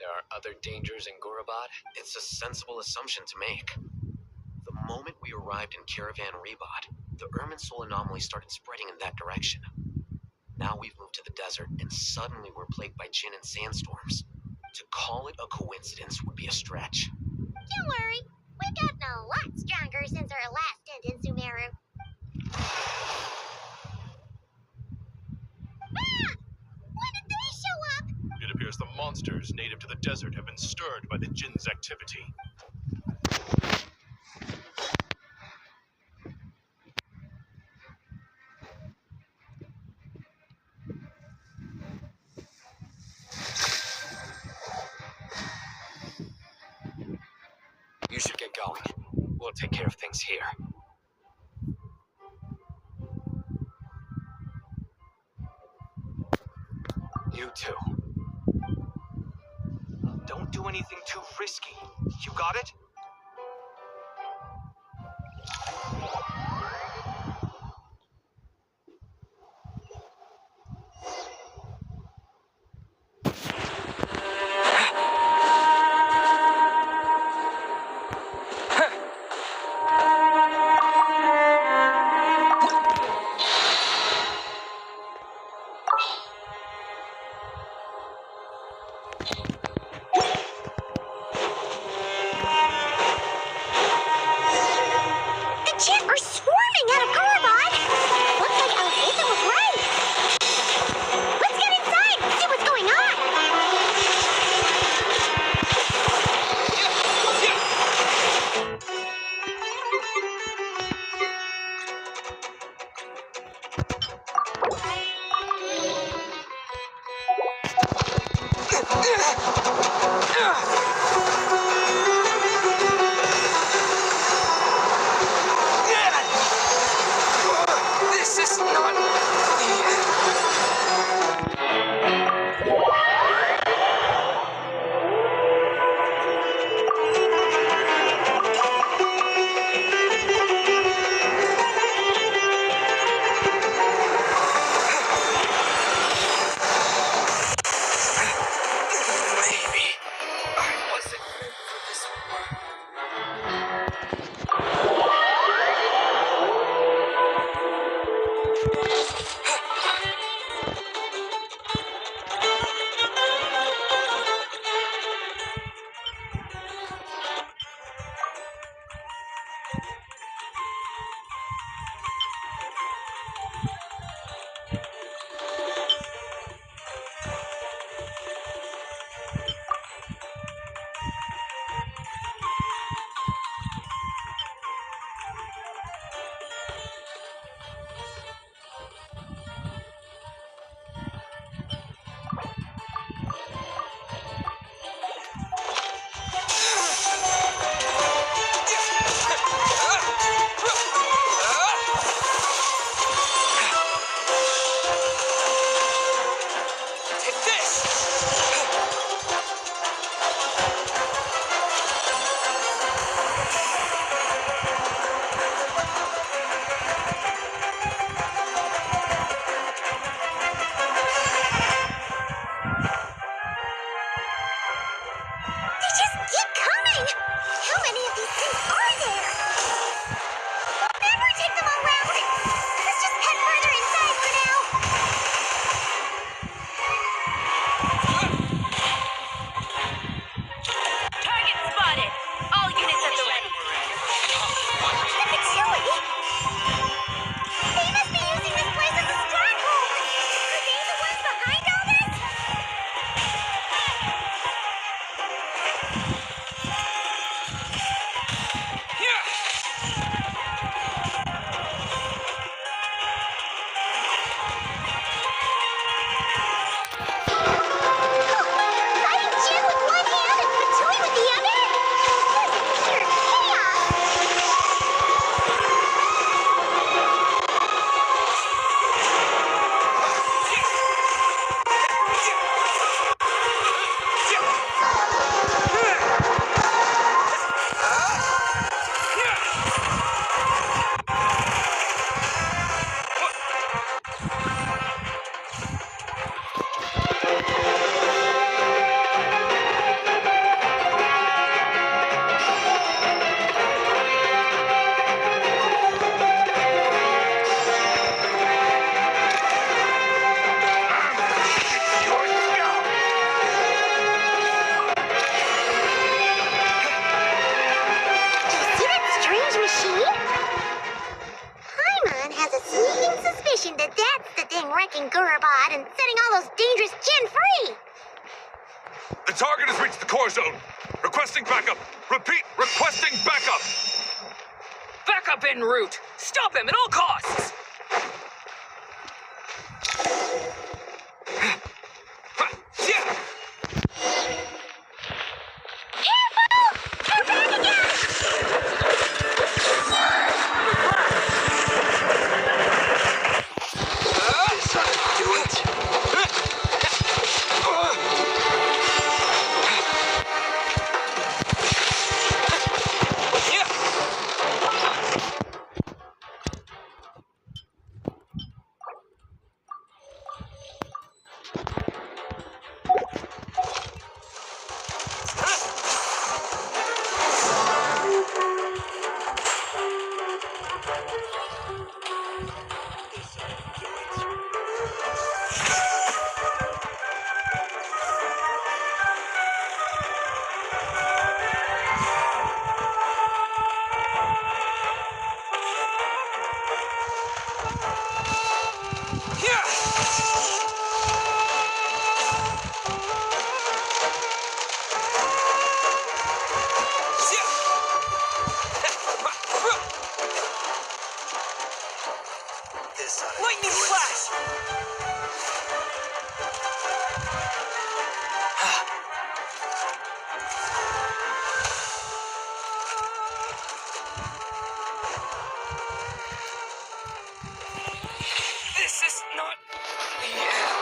there are other dangers in Gurabad?
It's a sensible assumption to make. The moment we arrived in Caravan Rebad, the Irminsul anomaly started spreading in that direction. Now we've moved to the desert, and suddenly we're plagued by Jinn and sandstorms. To call it a coincidence would be a stretch.
Don't worry, we've gotten a lot stronger since our last stint in Sumeru. Ah! When did they show up?
It appears the monsters native to the desert have been stirred by the Jinn's activity.
You should get going. We'll take care of things here. You too. Don't do anything too risky. You got it?
The Jet are swarming out of Gorobot! Looks like our visit was right! Let's get inside and see what's going on!
This is not maybe I wasn't meant for this war. Take this!
They just keep coming! How many of these things are there? We'll never take them all round! Let's just head further inside for now!
Target spotted! All units at the ready.
The Patchouli! They must be using this place as a stronghold! Are they the ones behind all this? Fighting Jin with one hand and Patchouli with the other? This is pure chaos! See that strange machine? Paimon has a sneaking suspicion that that's the thing wrecking Gorobot and setting all those dangerous Jin free!
The target has reached the core zone. Requesting backup. Repeat, requesting backup.
Backup en route! Stop him at all costs!
Careful! They're back again!
Lightning flash! This is not the end.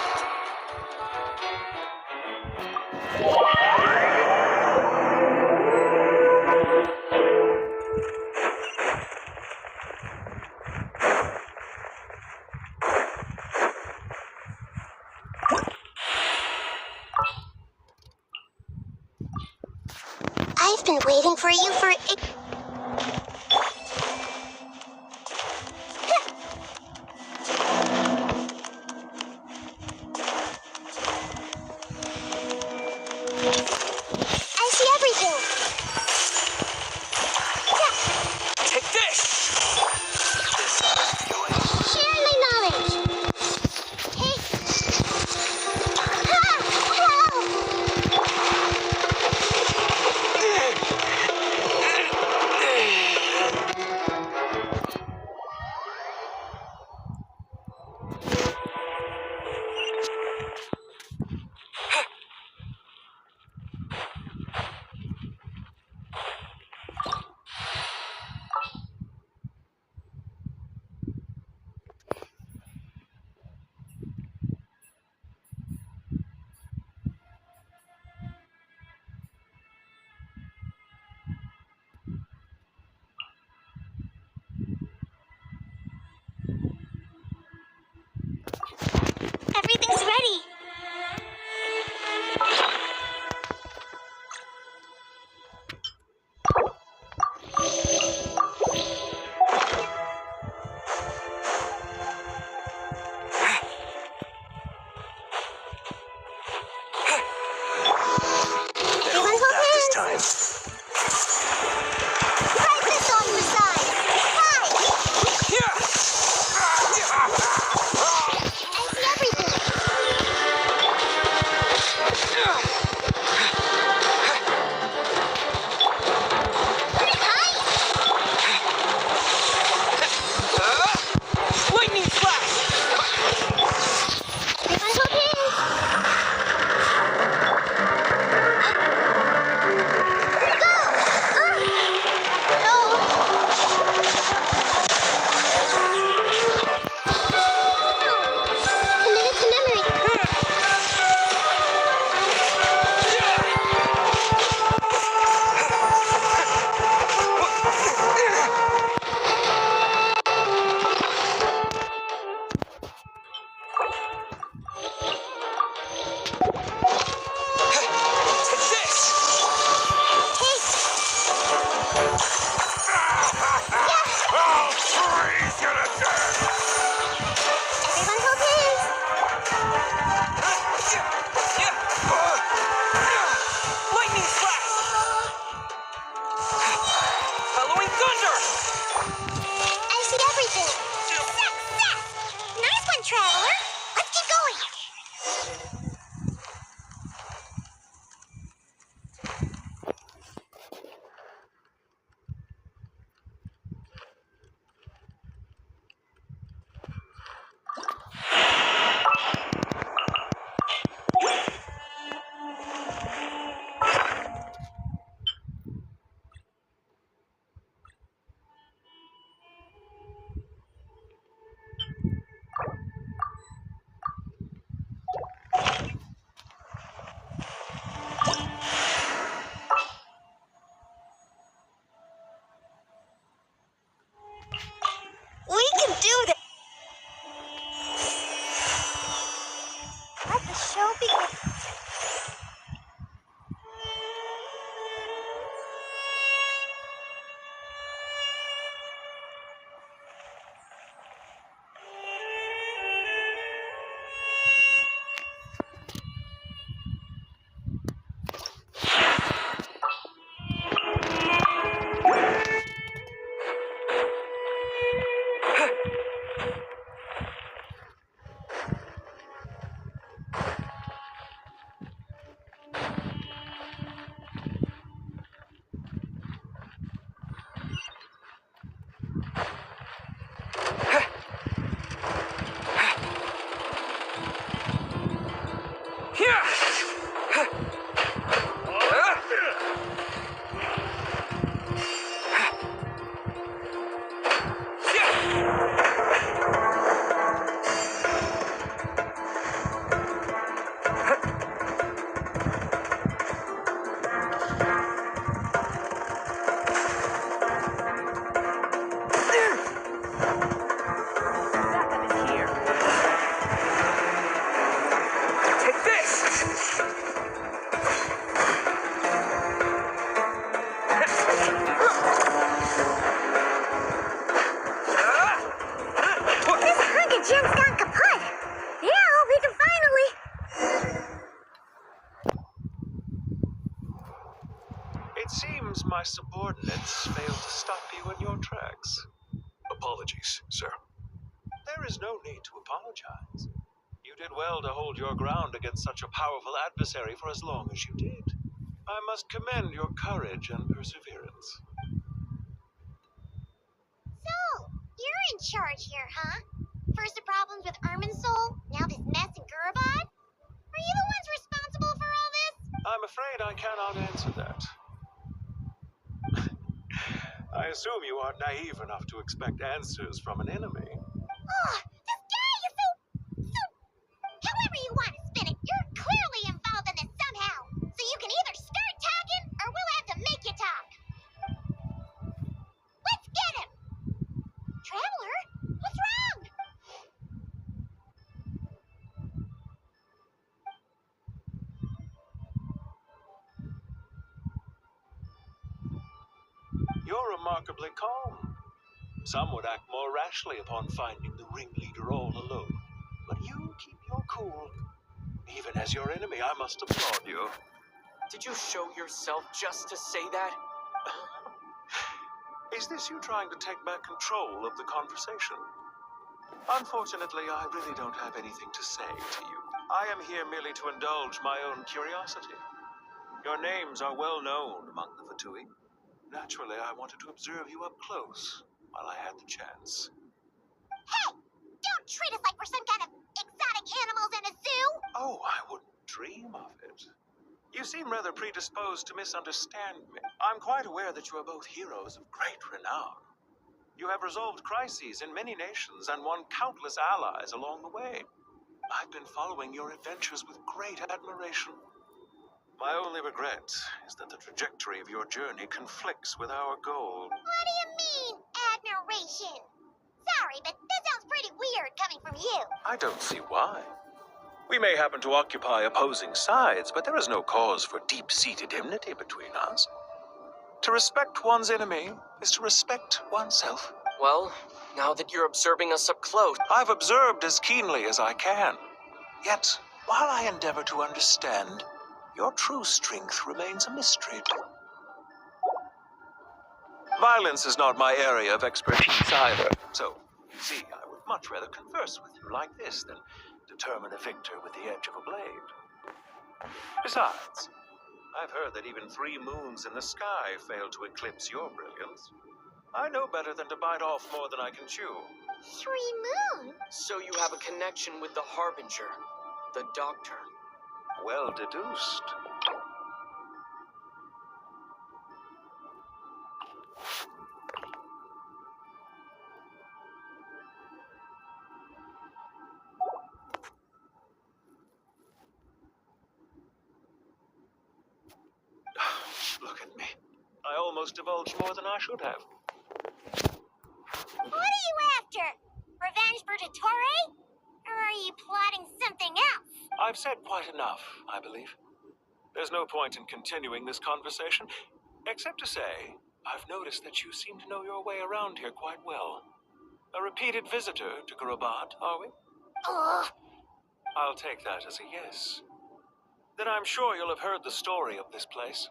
I've been waiting for you for I see everything.
Take this!
Share my knowledge. Hey. Ah! Help!
It seems my subordinates failed to stop you in your tracks.
Apologies, sir.
There is no need to apologize. You did well to hold your ground against such a powerful adversary for as long as you did. I must commend your courage and perseverance.
So, you're in charge here, huh? First the problems with Irminsul, now this mess in Gurabad? Are you the ones responsible for all this?
I'm afraid I cannot answer that. I assume you are naive enough to expect answers from an enemy.
Oh, this guy is so... However you want to spin it, you're clearly involved in this somehow. So you can either start talking, or we'll have to make you talk. Let's get him! Traveler, what's wrong?
You're remarkably calm. Some would act more rashly upon finding the ringleader all alone. But you keep your cool. Even as your enemy, I must applaud you.
Did you show yourself just to say that?
Is this you trying to take back control of the conversation? Unfortunately, I really don't have anything to say to you. I am here merely to indulge my own curiosity. Your names are well known among the Fatui. Naturally, I wanted to observe you up close while I had the chance.
Hey! Don't treat us like we're some kind of exotic animals in a zoo!
Oh, I wouldn't dream of it. You seem rather predisposed to misunderstand me. I'm quite aware that you are both heroes of great renown. You have resolved crises in many nations and won countless allies along the way. I've been following your adventures with great admiration. My only regret is that the trajectory of your journey conflicts with our goal.
What do you mean, admiration? Sorry, but that sounds pretty weird coming from you.
I don't see why. We may happen to occupy opposing sides, but there is no cause for deep-seated enmity between us. To respect one's enemy is to respect oneself.
Well, now that you're observing us up close...
I've observed as keenly as I can. Yet, while I endeavor to understand, your true strength remains a mystery. Violence is not my area of expertise either, so, you see, I would much rather converse with you like this than determine a victor with the edge of a blade. Besides, I've heard that even 3 moons in the sky fail to eclipse your brilliance. I know better than to bite off more than I can chew.
3 moons?
So you have a connection with the Harbinger, the Doctor.
Well deduced. Look at me. I almost divulged more than I should have.
What are you after? Revenge for Dottore? Or are you plotting something else?
I've said quite enough, I believe. There's no point in continuing this conversation, except to say, I've noticed that you seem to know your way around here quite well. A repeated visitor to Gurabad, are we?
Ugh.
I'll take that as a yes. Then I'm sure you'll have heard the story of this place.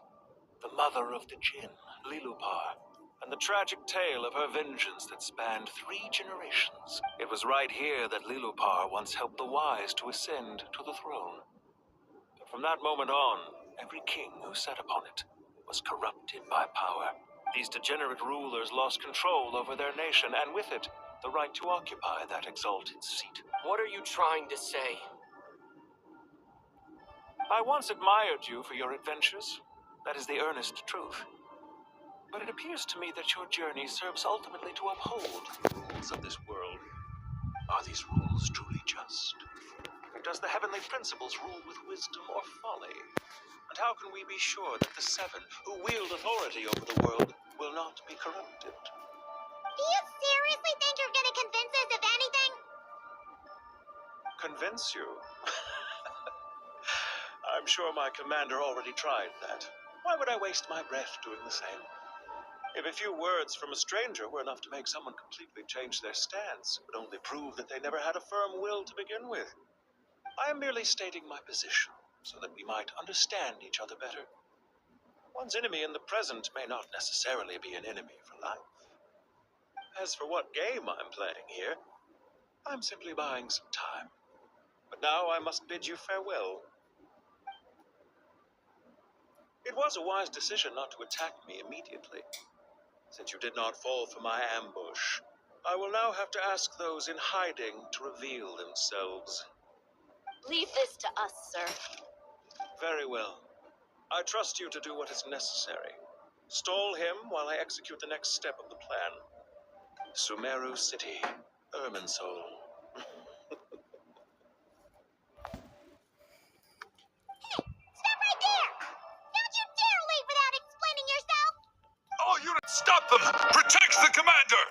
The mother of the Jinn, Lilupar, and the tragic tale of her vengeance that spanned 3 generations. It was right here that Lilupar once helped the wise to ascend to the throne. But from that moment on, every king who sat upon it was corrupted by power. These degenerate rulers lost control over their nation, and with it, the right to occupy that exalted seat.
What are you trying to say?
I once admired you for your adventures. That is the earnest truth. But it appears to me that your journey serves ultimately to uphold the rules of this world. Are these rules truly just? Does the heavenly principles rule with wisdom or folly? And how can we be sure that the 7 who wield authority over the world will not be corrupted?
Do you seriously think you're gonna convince us of anything?
Convince you? I'm sure my commander already tried that. Why would I waste my breath doing the same? If a few words from a stranger were enough to make someone completely change their stance, it would only prove that they never had a firm will to begin with. I am merely stating my position, so that we might understand each other better. One's enemy in the present may not necessarily be an enemy for life. As for what game I'm playing here, I'm simply buying some time. But now I must bid you farewell. It was a wise decision not to attack me immediately. Since you did not fall for my ambush, I will now have to ask those in hiding to reveal themselves.
Leave this to us, sir.
Very well. I trust you to do what is necessary. Stall him while I execute the next step of the plan. Sumeru City, Irminsul.
Stop right there! Don't you dare leave without explaining yourself!
All units, stop them! Protect the commander!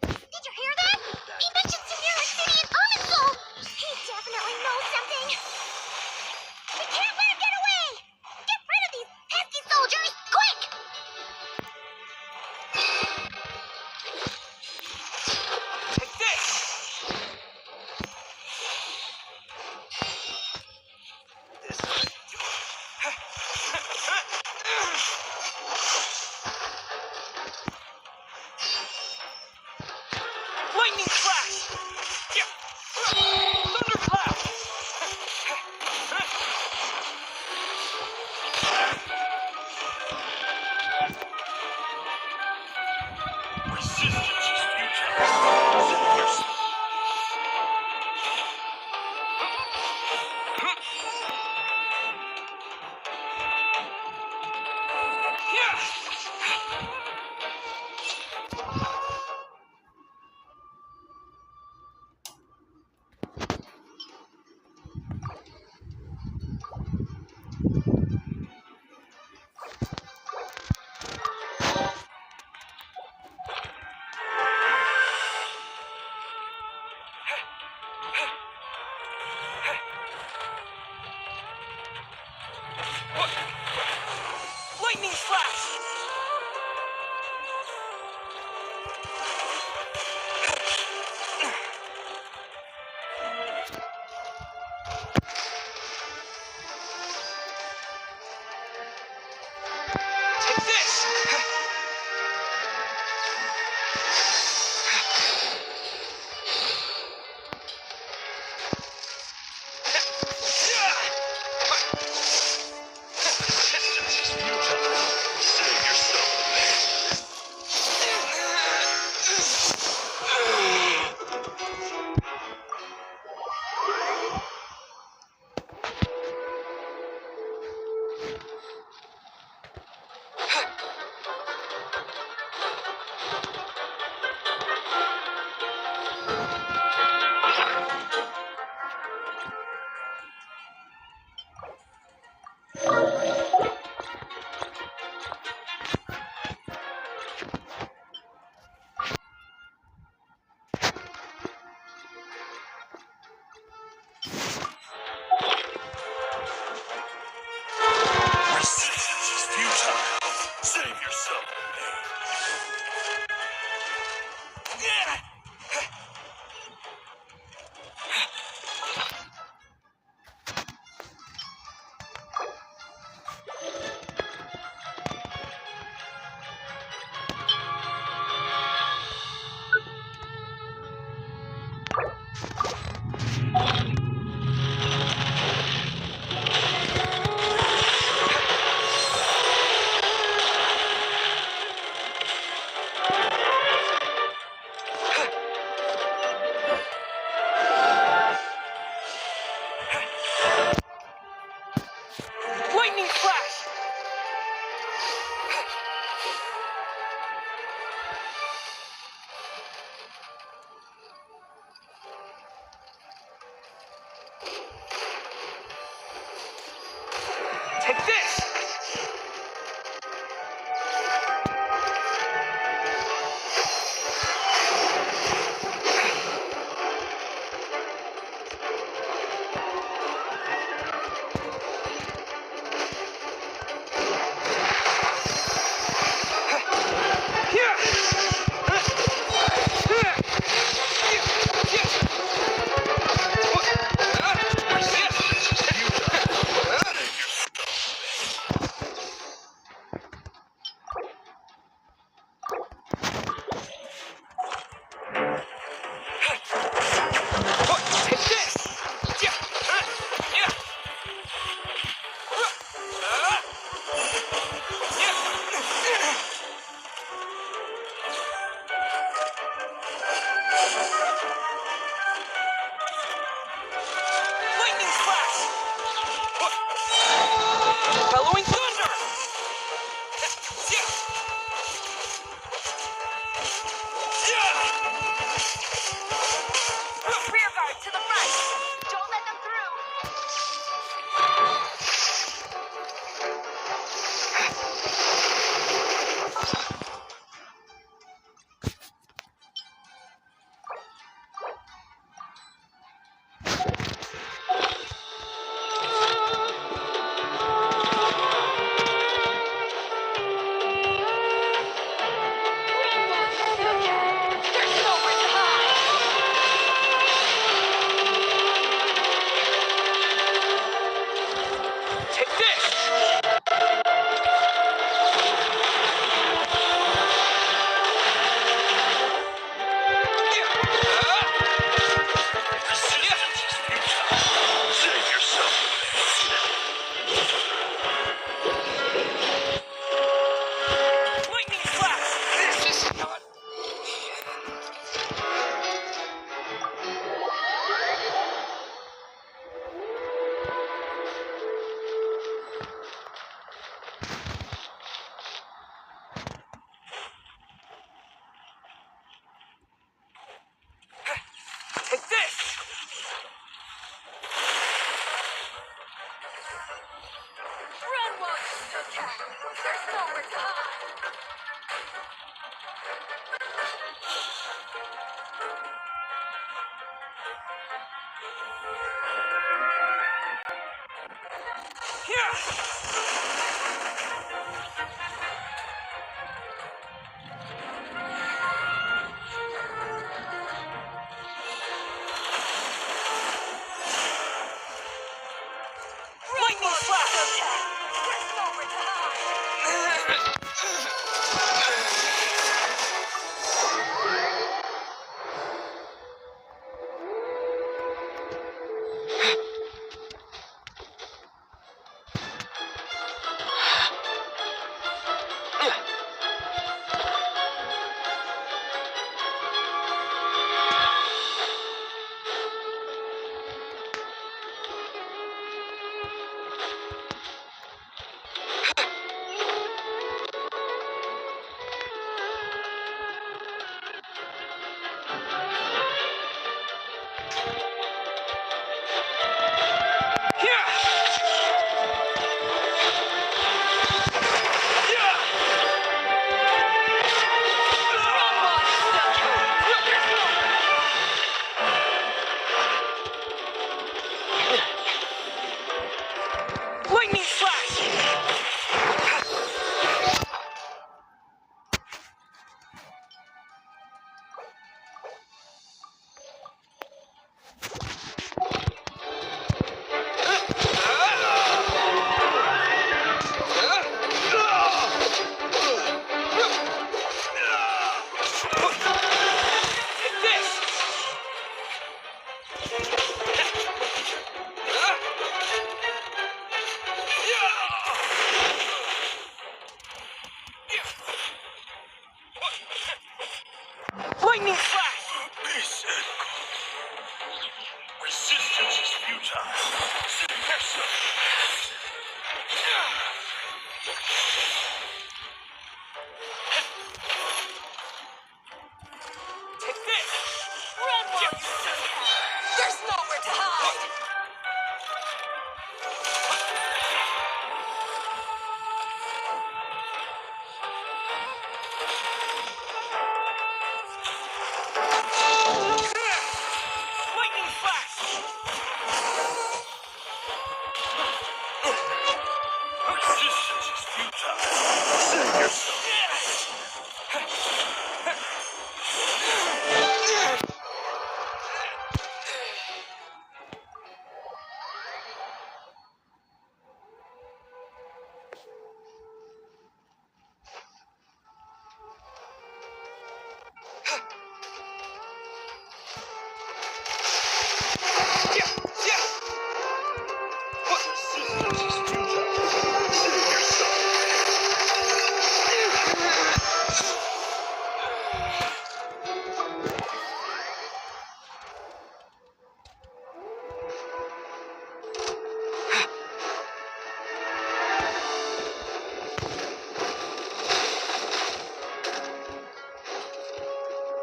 Did you hear that? He mentioned Sumeru City and Irminsul! He definitely knows something! We can't let him get away! Get rid of these pesky soldiers, quick!
Take this! Lightning flash! Thunderclap!
Resistance is futile.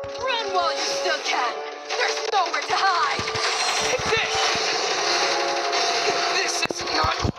Run while you still can! There's nowhere to hide!
Take this! This is not...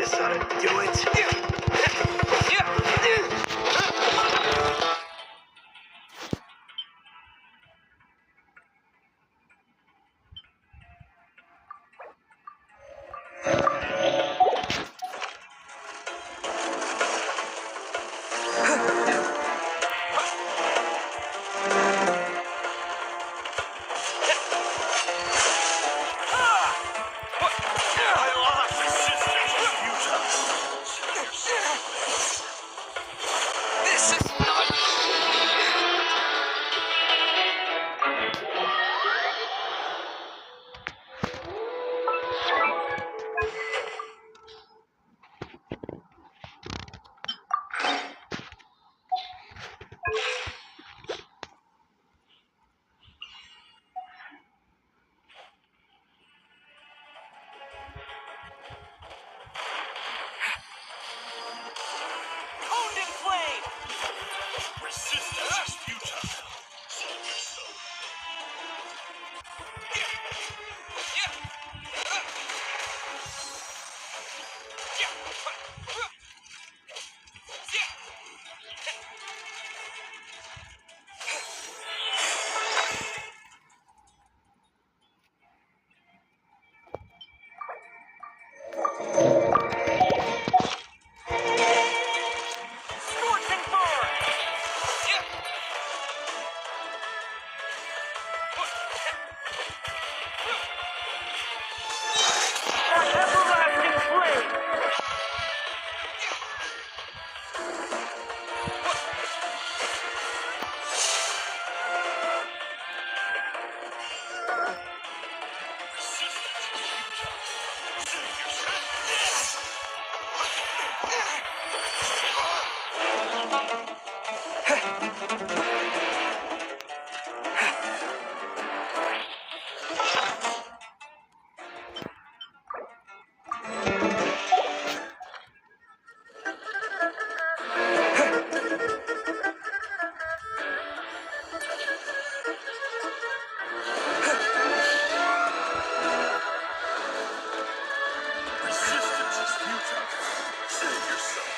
This ought to do it.
Resistance is futile. Resistance is futile. Save yourself.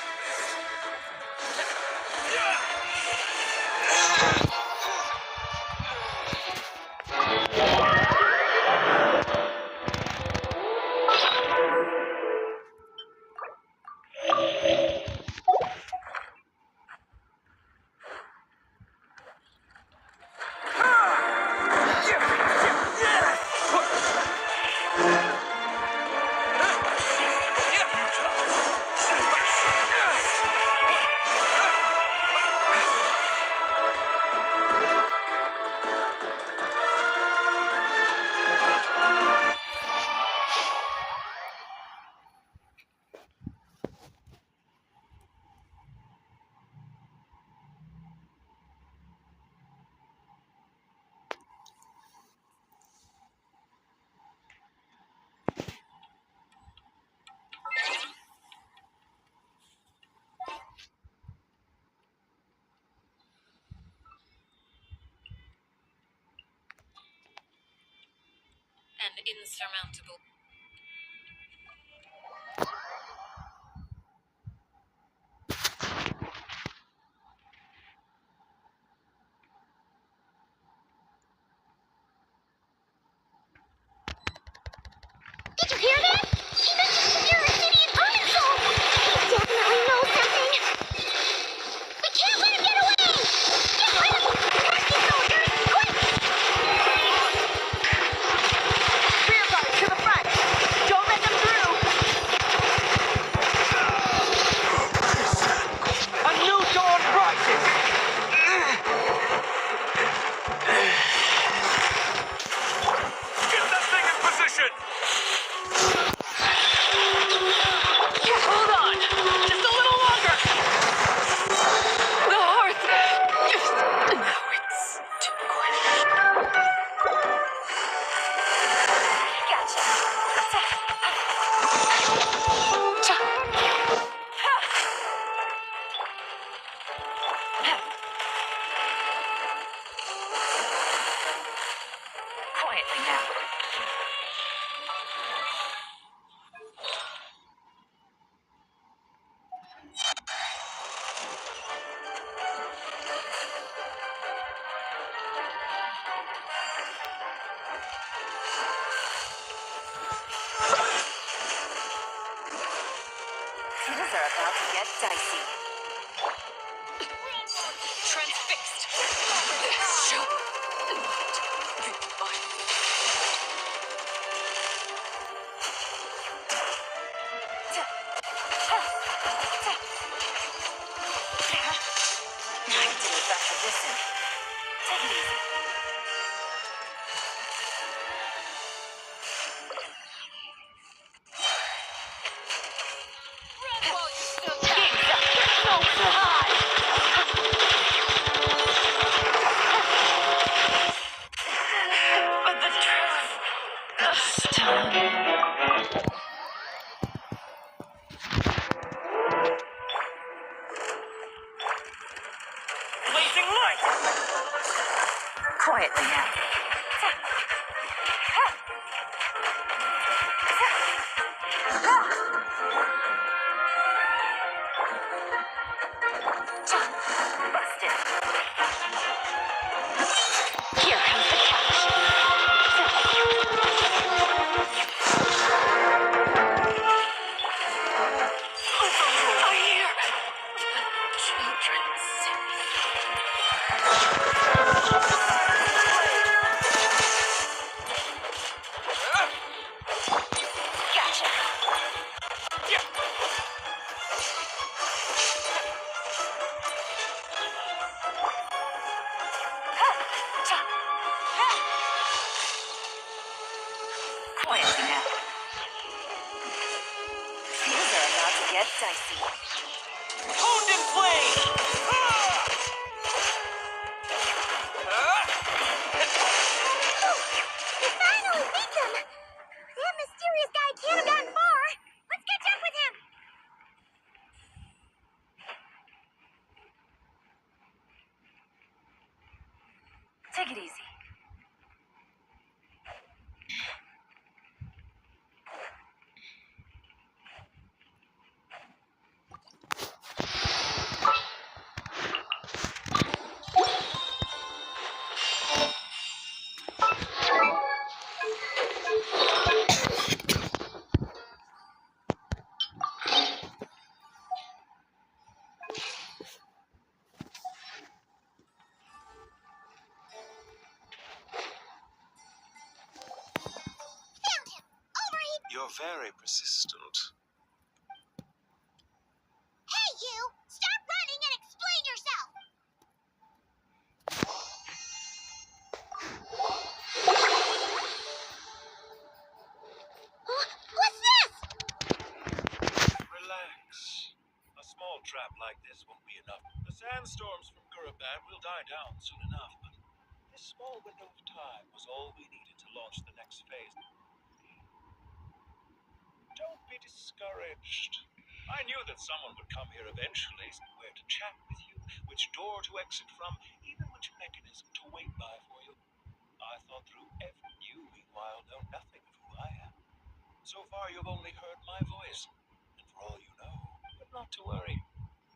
An insurmountable.
Did you hear that? He mentioned Secure City and Arkansas! He definitely knows something! We can't let him get away! Get rid of him! Rescue soldiers! Quick! Rear guard to the front!
are about to get dicey.
Transfixed. Shall not be mine.
I didn't factor this in. Take it easy.
While you still can.
But the truth this time. Blazing light! Quietly now. Busted. Here comes the catch. I hear children Gotcha. Quietly now. Things are about to get dicey.
Honed in flame!
We finally beat them! That mysterious guy can't have gotten far! Let's catch up with him!
Take it easy.
Found him! Over here!
You're very persistent.
Hey, you! Stop running and explain yourself! What's this?
Relax. A small trap like this won't be enough. The sandstorms from Gurabad will die down soon enough, but this small window of time was all we needed to launch the next phase. Don't be discouraged. I knew that someone would come here eventually, somewhere to chat with you, which door to exit from, even which mechanism to wait by for you. I thought through every you, meanwhile, know nothing of who I am. So far, you've only heard my voice, and for all you know, but not to worry.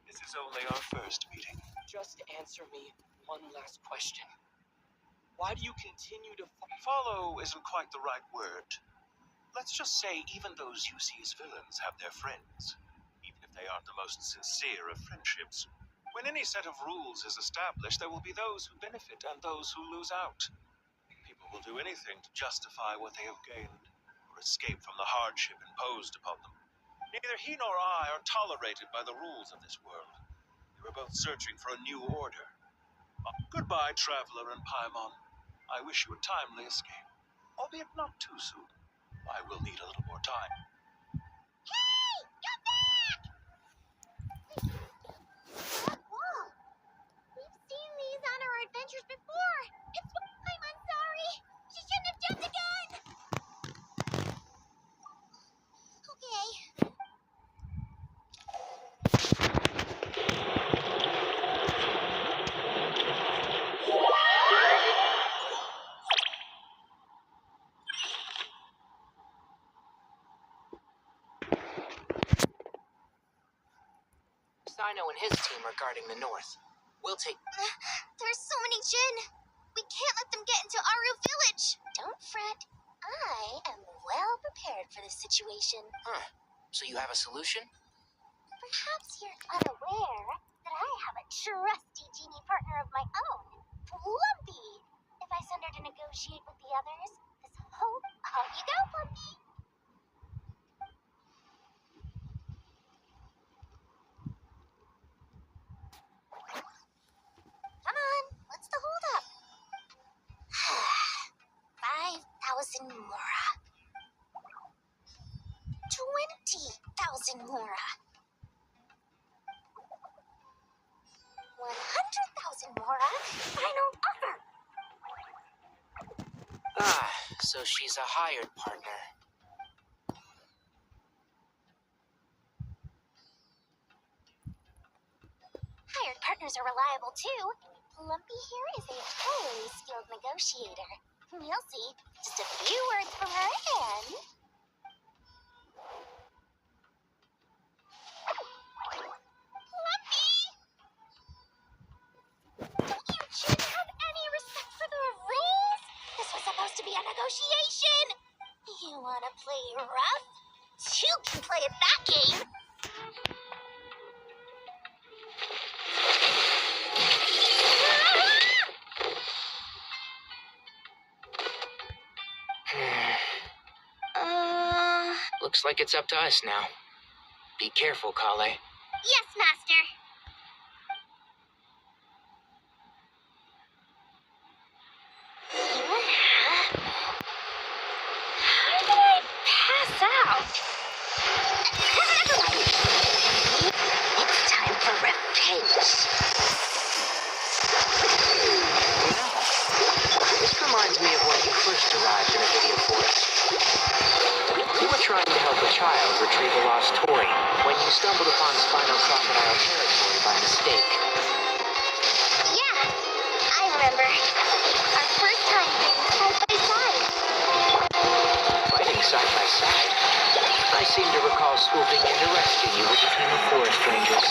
This is only our first meeting.
Just answer me one last question. Why do you continue to
Follow isn't quite the right word. Let's just say even those you see as villains have their friends, even if they aren't the most sincere of friendships. When any set of rules is established, there will be those who benefit and those who lose out. People will do anything to justify what they have gained or escape from the hardship imposed upon them. Neither he nor I are tolerated by the rules of this world. We were both searching for a new order. Goodbye, Traveler and Paimon. I wish you a timely escape, albeit not too soon. I will need a little more time.
Hey! Get back! That wall! We've seen these on our adventures before! I'm sorry! She shouldn't have jumped the gun! Okay.
Sino and his team are guarding the north. We'll take...
There's so many Jin! We can't let them get into Aru Village! Don't fret. I am well prepared for this situation.
Huh. So you have a solution?
For Perhaps you're unaware that I have a trusty genie partner of my own, Plumpy. If I send her to negotiate with the others, this whole... Off you go, Plumpy. Come on, what's the holdup? 5,000 Mora. 20,000 Mora. 100,000 Mora. Final offer.
Ah, so she's a hired partner.
Hired partners are reliable too. Lumpy here is a highly skilled negotiator. You'll see. Just a few words from her and... Lumpy! Don't you Jin have any respect for the rules? This was supposed to be a negotiation. You wanna play rough? You can play at that game.
Looks like it's up to us now. Be careful, Kale.
Yes, Master. How did I pass out? It's time for revenge.
This reminds me of when you first arrived in a video forest. You were trying to help a child retrieve a lost toy when you stumbled upon Spinal Crocodile territory by mistake.
Yeah, I remember. Our first time fighting side by side.
Fighting side by side? I seem to recall swooping in to rescue you with a team of forest rangers.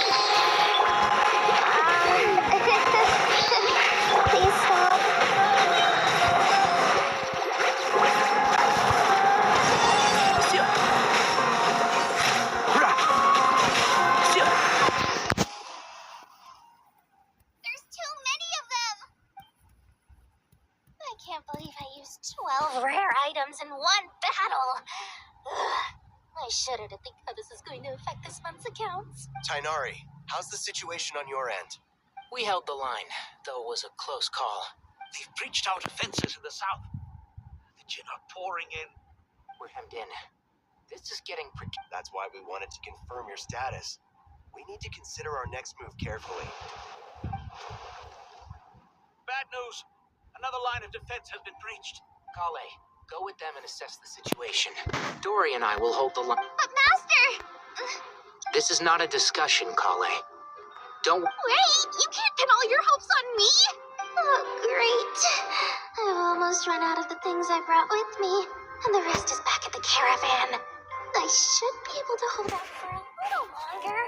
Please stop. There's too many of them! I can't believe I used 12 rare items in one battle. Ugh. I shudder to think how this is going to affect this month's accounts.
Tainari, how's the situation on your end?
We held the line, though it was a close call.
They've breached our defenses in the south. The Jin are pouring in.
We're hemmed in. This is getting
That's why we wanted to confirm your status. We need to consider our next move carefully.
Bad news. Another line of defense has been breached.
Kale, go with them and assess the situation. Dory and I will hold the line.
But Master!
This is not a discussion, Kale. Don't...
Wait! You can't pin all your hopes on me! Oh, great. I've almost run out of the things I brought with me, and the rest is back at the caravan. I should be able to hold out for a little longer,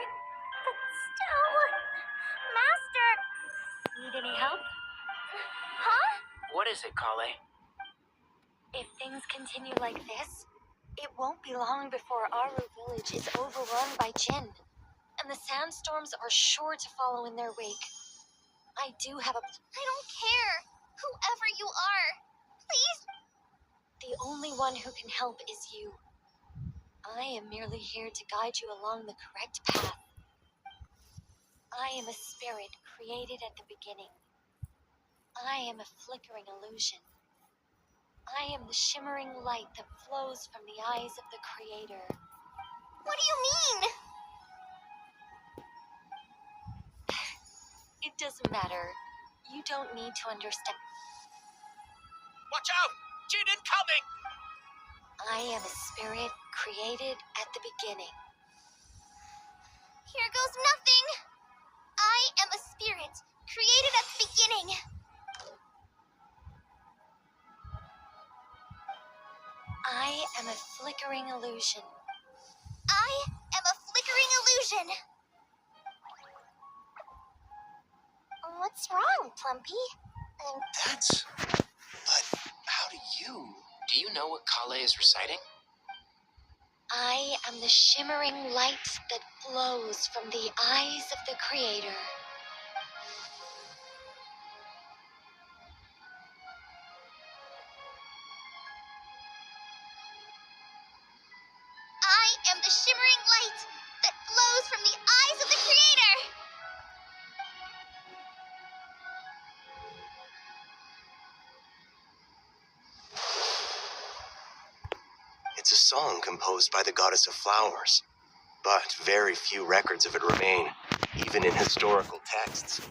but still... Master!
Need any help?
Huh?
What is it, Kale?
If things continue like this, it won't be long before Aru village is overrun by Jin, and the sandstorms are sure to follow in their wake. I do have a...
I don't care. Whoever you are. Please.
The only one who can help is you. I am merely here to guide you along the correct path. I am a spirit created at the beginning. I am a flickering illusion. I am the shimmering light that flows from the eyes of the Creator.
What do you mean?
It doesn't matter. You don't need to understand.
Watch out! Jin incoming!
I am a spirit created at the beginning.
Here goes nothing. I am a spirit created at the beginning.
I am a flickering illusion.
I am a flickering illusion. What's wrong, Plumpy?
That's... But how do you...
Do you know what Kale is reciting?
I am the shimmering light that flows from the eyes of the Creator.
I am the shimmering light that flows from the eyes of the Creator!
It's a song composed by the goddess of flowers, but very few records of it remain, even in historical texts.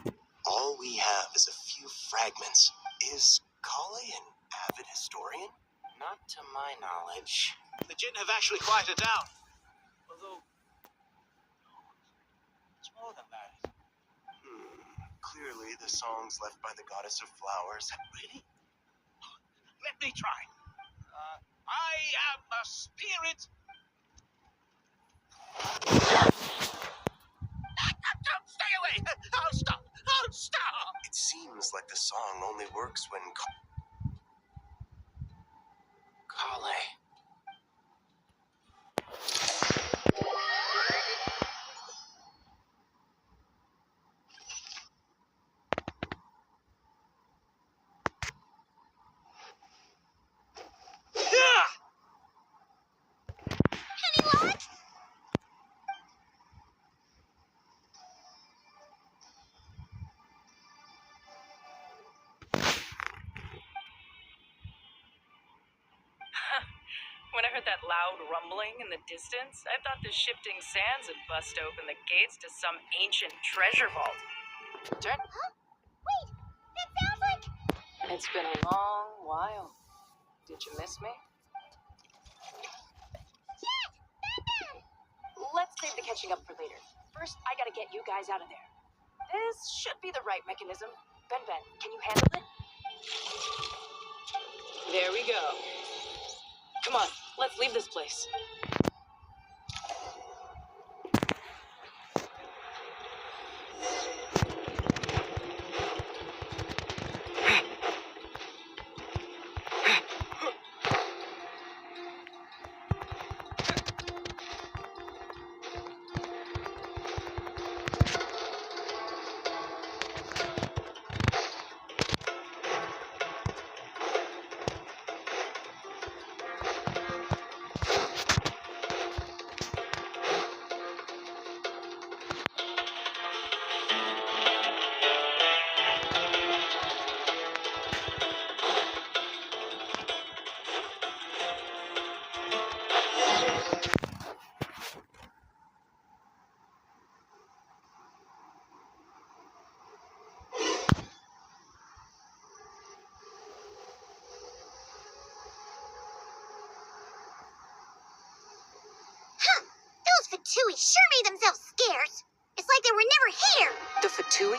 All we have is a few fragments. Is Kale an avid historian?
Not to my knowledge.
The Jinn have actually quieted down. Although, it's more than that.
Clearly, the songs left by the goddess of flowers.
Really? Let me try. I am a spirit. Stay away! I'll stop! I'll stop!
It seems like the song only works when
Kale.
When I heard that loud rumbling in the distance, I thought the shifting sands had bust open the gates to some ancient treasure vault. Turn.
Huh? Wait, that sounds like...
It's been a long while. Did you miss me?
Jet! Batman!
Let's save the catching up for later. First, I gotta get you guys out of there. This should be the right mechanism. Ben, can you handle it? There we go. Come on, let's leave this place.
Those Fatui sure made themselves scarce. It's like they were never here.
The Fatui?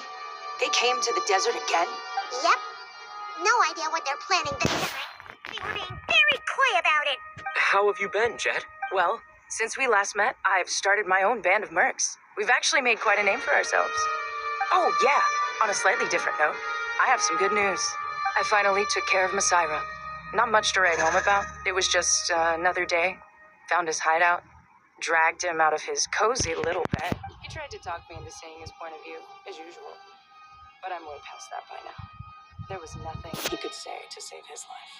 They came to the desert again?
Yep. No idea what they're planning this time. They were being very coy about it.
How have you been, Jet?
Well, since we last met, I've started my own band of mercs. We've actually made quite a name for ourselves. Oh, yeah. On a slightly different note, I have some good news. I finally took care of Masaira. Not much to write home about. It was just another day. Found his hideout. Dragged him out of his cozy little bed. He tried to talk me into saying his point of view, as usual. But I'm way past that by now. There was nothing he could say to save his life.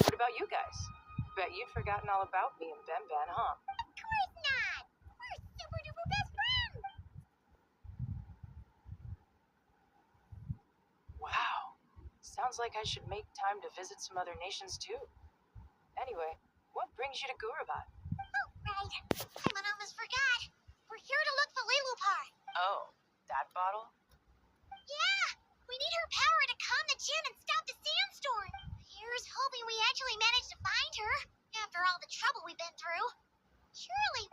What about you guys? Bet you'd forgotten all about me and Ben, huh?
Of course not. We're super duper best friends.
Wow. Sounds like I should make time to visit some other nations too. Anyway, what brings you to Gurabat?
Oh, right. I almost forgot. We're here to look for Lilupar.
Oh, that bottle?
Yeah, we need her power to calm the Jinn and stop the sandstorm. Here's hoping we actually manage to find her after all the trouble we've been through. Surely.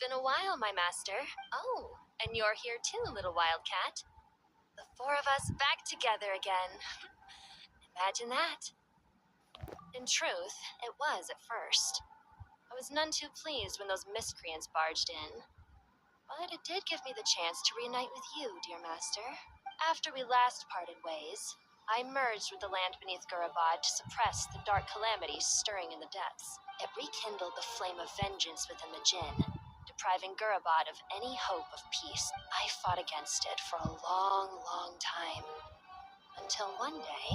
been a while, my master. Oh, and you're here too, little wildcat. The four of us back together again. Imagine that. In truth, it was at first. I was none too pleased when those miscreants barged in. But it did give me the chance to reunite with you, dear master. After we last parted ways, I merged with the land beneath Gurabad to suppress the dark calamities stirring in the depths. It rekindled the flame of vengeance within the Jinn, depriving Gurabad of any hope of peace. I fought against it for a long, long time. Until one day,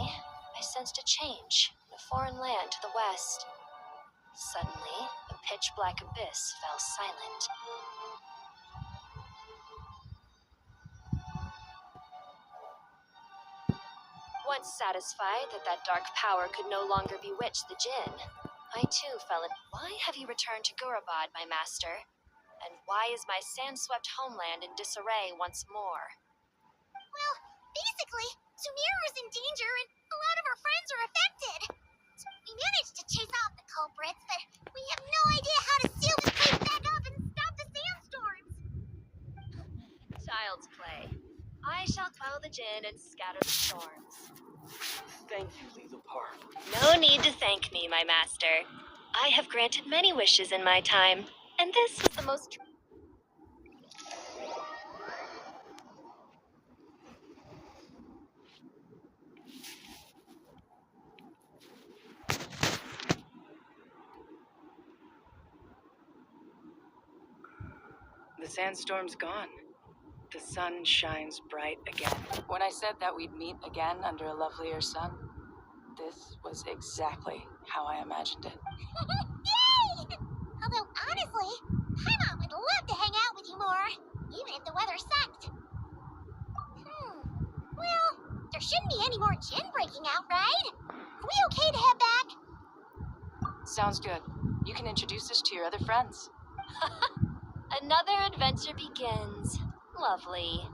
I sensed a change in a foreign land to the west. Suddenly, the pitch-black abyss fell silent. Once satisfied that that dark power could no longer bewitch the Jinn, I too fell in. Why have you returned to Gurabad, my master? And why is my sand-swept homeland in disarray once more?
Well, basically, Sumeru's in danger and a lot of our friends are affected. So we managed to chase off the culprits, but we have no idea how to seal this place back up and stop the sandstorms.
Child's play. I shall quell the Jinn and scatter the storms.
Thank you, Lilupar.
No need to thank me, my master. I have granted many wishes in my time, and this was the most...
The sandstorm's gone. The sun shines bright again. When I said that we'd meet again under a lovelier sun, this was exactly how I imagined it.
Yay! Although, honestly, Paimon would love to hang out with you more, even if the weather sucked. Well, there shouldn't be any more Jinn breaking out, right? Are we okay to head back?
Sounds good. You can introduce us to your other friends.
Another adventure begins. Lovely.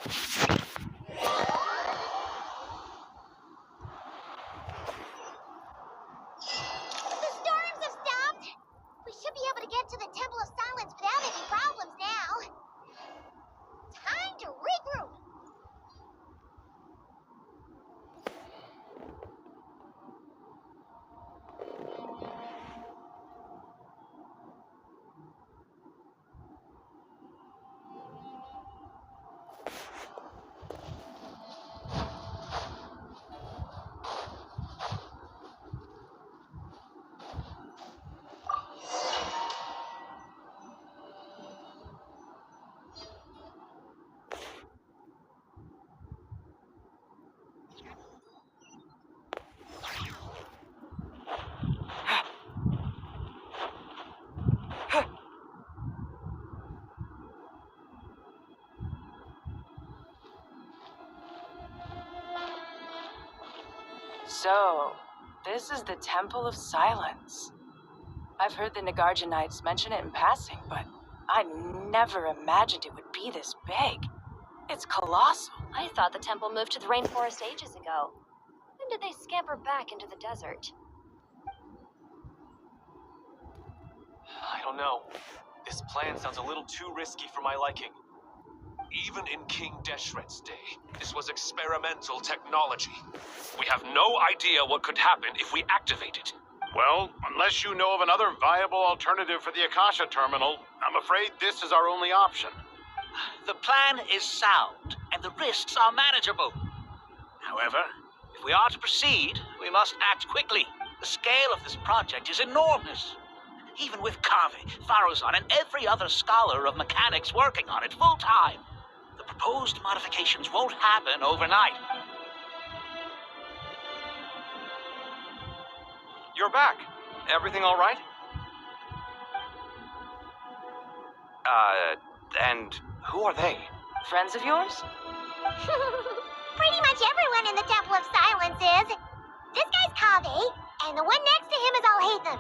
The storms have stopped. We should be able to get to the Temple of Silence without any problems now. Time to regroup.
So, this is the Temple of Silence. I've heard the Nagarjanites mention it in passing, but I never imagined it would be this big. It's colossal.
I thought the temple moved to the rainforest ages ago. When did they scamper back into the desert?
I don't know. This plan sounds a little too risky for my liking.
Even in King Deshret's day, this was experimental technology. We have no idea what could happen if we activate it.
Well, unless you know of another viable alternative for the Akasha terminal, I'm afraid this is our only option.
The plan is sound, and the risks are manageable. However, if we are to proceed, we must act quickly. The scale of this project is enormous. Even with Kaveh, Farozan, and every other scholar of mechanics working on it full-time, the proposed modifications won't happen overnight.
You're back. Everything all right? And who are they?
Friends of yours?
Pretty much everyone in the Temple of Silence is. This guy's Kaveh, and the one next to him is Alhaitham.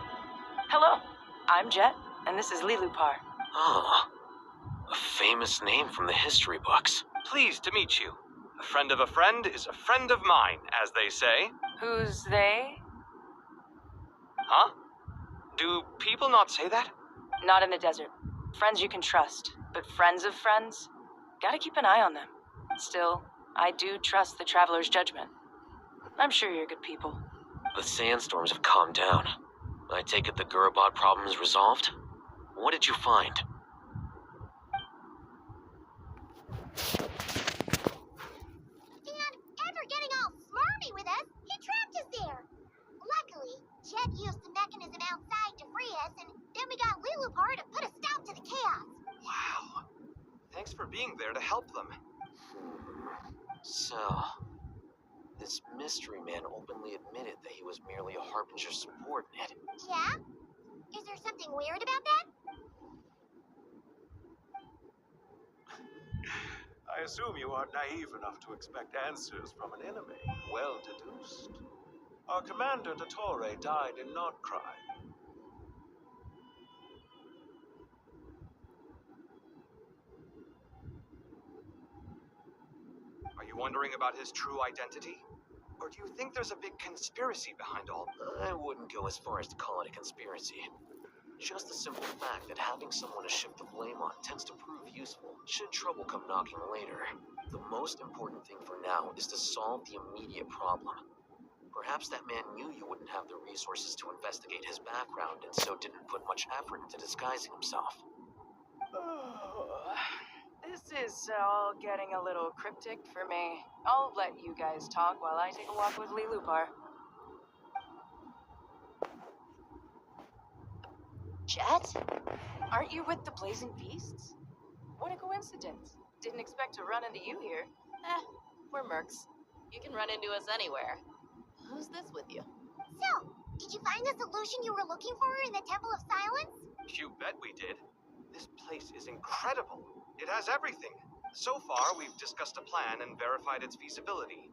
Hello, I'm Jet, and this is Lilupar.
Ah, a famous name from the history books.
Pleased to meet you. A friend of a friend is a friend of mine, as they say.
Who's they?
Huh? Do people not say that?
Not in the desert.
Friends you can trust, but friends of friends? Gotta keep an eye on them. Still, I do trust the Traveler's judgment. I'm sure you're good people.
The sandstorms have calmed down. I take it the Gurabot problem is resolved? What did you find?
And after getting all smarmy with us, he trapped us there. Luckily, Jet used the mechanism outside to free us, and then we got Lilupar to put a stop to the chaos.
Wow. Thanks for being there to help them.
So, this mystery man openly admitted that he was merely a Harbinger's subordinate.
Yeah? Is there something weird about that?
I assume you aren't naive enough to expect answers from an enemy. Well deduced. Our commander, Dottore, died in Nordkrai.
Are you wondering about his true identity? Or do you think there's a big conspiracy behind all?
I wouldn't go as far as to call it a conspiracy. Just the simple fact that having someone to shift the blame on tends to prove useful should trouble come knocking later. The most important thing for now is to solve the immediate problem. Perhaps that man knew you wouldn't have the resources to investigate his background and so didn't put much effort into disguising himself.
This is all getting a little cryptic for me. I'll let you guys talk while I take a walk with Lilupar. Jet? Aren't you with the Blazing Beasts? What a coincidence. Didn't expect to run into you here.
We're mercs. You can run into us anywhere. Who's this with you?
So, did you find the solution you were looking for in the Temple of Silence?
You bet we did. This place is incredible. It has everything. So far, we've discussed a plan and verified its feasibility.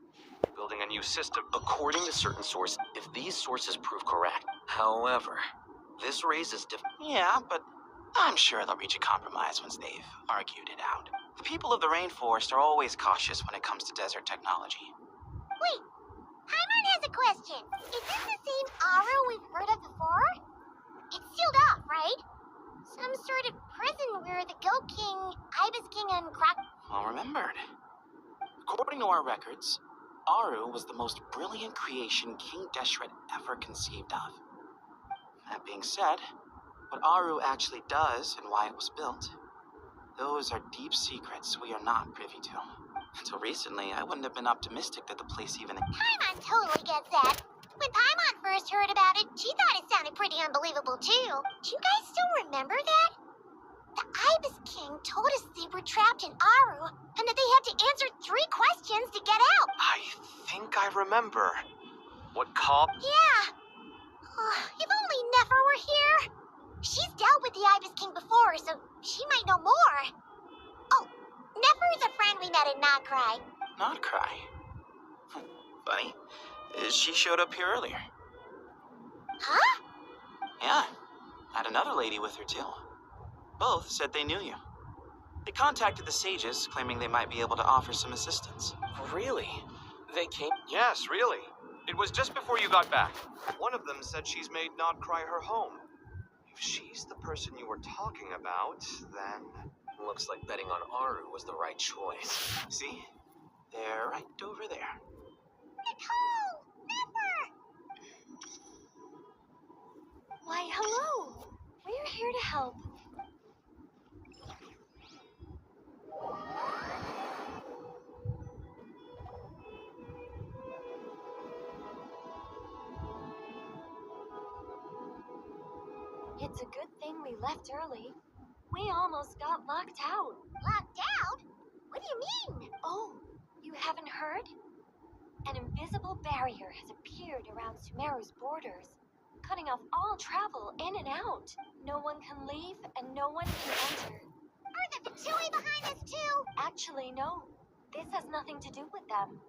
Building a new system.
According to certain sources, if these sources prove correct. However, this raises
Yeah, but I'm sure they'll reach a compromise once they've argued it out. The people of the rainforest are always cautious when it comes to desert technology.
Wait, Paimon has a question. Is this the same Aru we've heard of before? It's sealed off, right? Some sort of prison where the Goat King, Ibis King, and
Well remembered. According to our records, Aru was the most brilliant creation King Deshret ever conceived of. That being said, what Aru actually does and why it was built, those are deep secrets we are not privy to. Until recently, I wouldn't have been optimistic that the place even...
Paimon totally gets that. When Paimon first heard about it, she thought it sounded pretty unbelievable too. Do you guys still remember that? The Ibis King told us they were trapped in Aru, and that they had to answer 3 questions to get out.
I think I remember.
What call?
Yeah. If only Nefer were here. She's dealt with the Ibis King before, so she might know more. Oh, Nefer is a friend we met in Nordkrai.
Nordkrai? Funny. She showed up here earlier.
Huh?
Yeah. Had another lady with her too. Both said they knew you. They contacted the sages, claiming they might be able to offer some assistance.
Really? They came?
Yes, really. It was just before you got back. One of them said she's made Nordkrai her home. If she's the person you were talking about, then...
Looks like betting on Aru was the right choice.
See? They're right over there.
Nicole! Nefer!
Why, hello! We're here to help. It's a good thing we left early. We almost got locked out.
Locked out? What do you mean?
Oh, you haven't heard? An invisible barrier has appeared around Sumeru's borders, cutting off all travel in and out. No one can leave and no one can enter.
Are the Fatui behind this too?
Actually, no. This has nothing to do with them.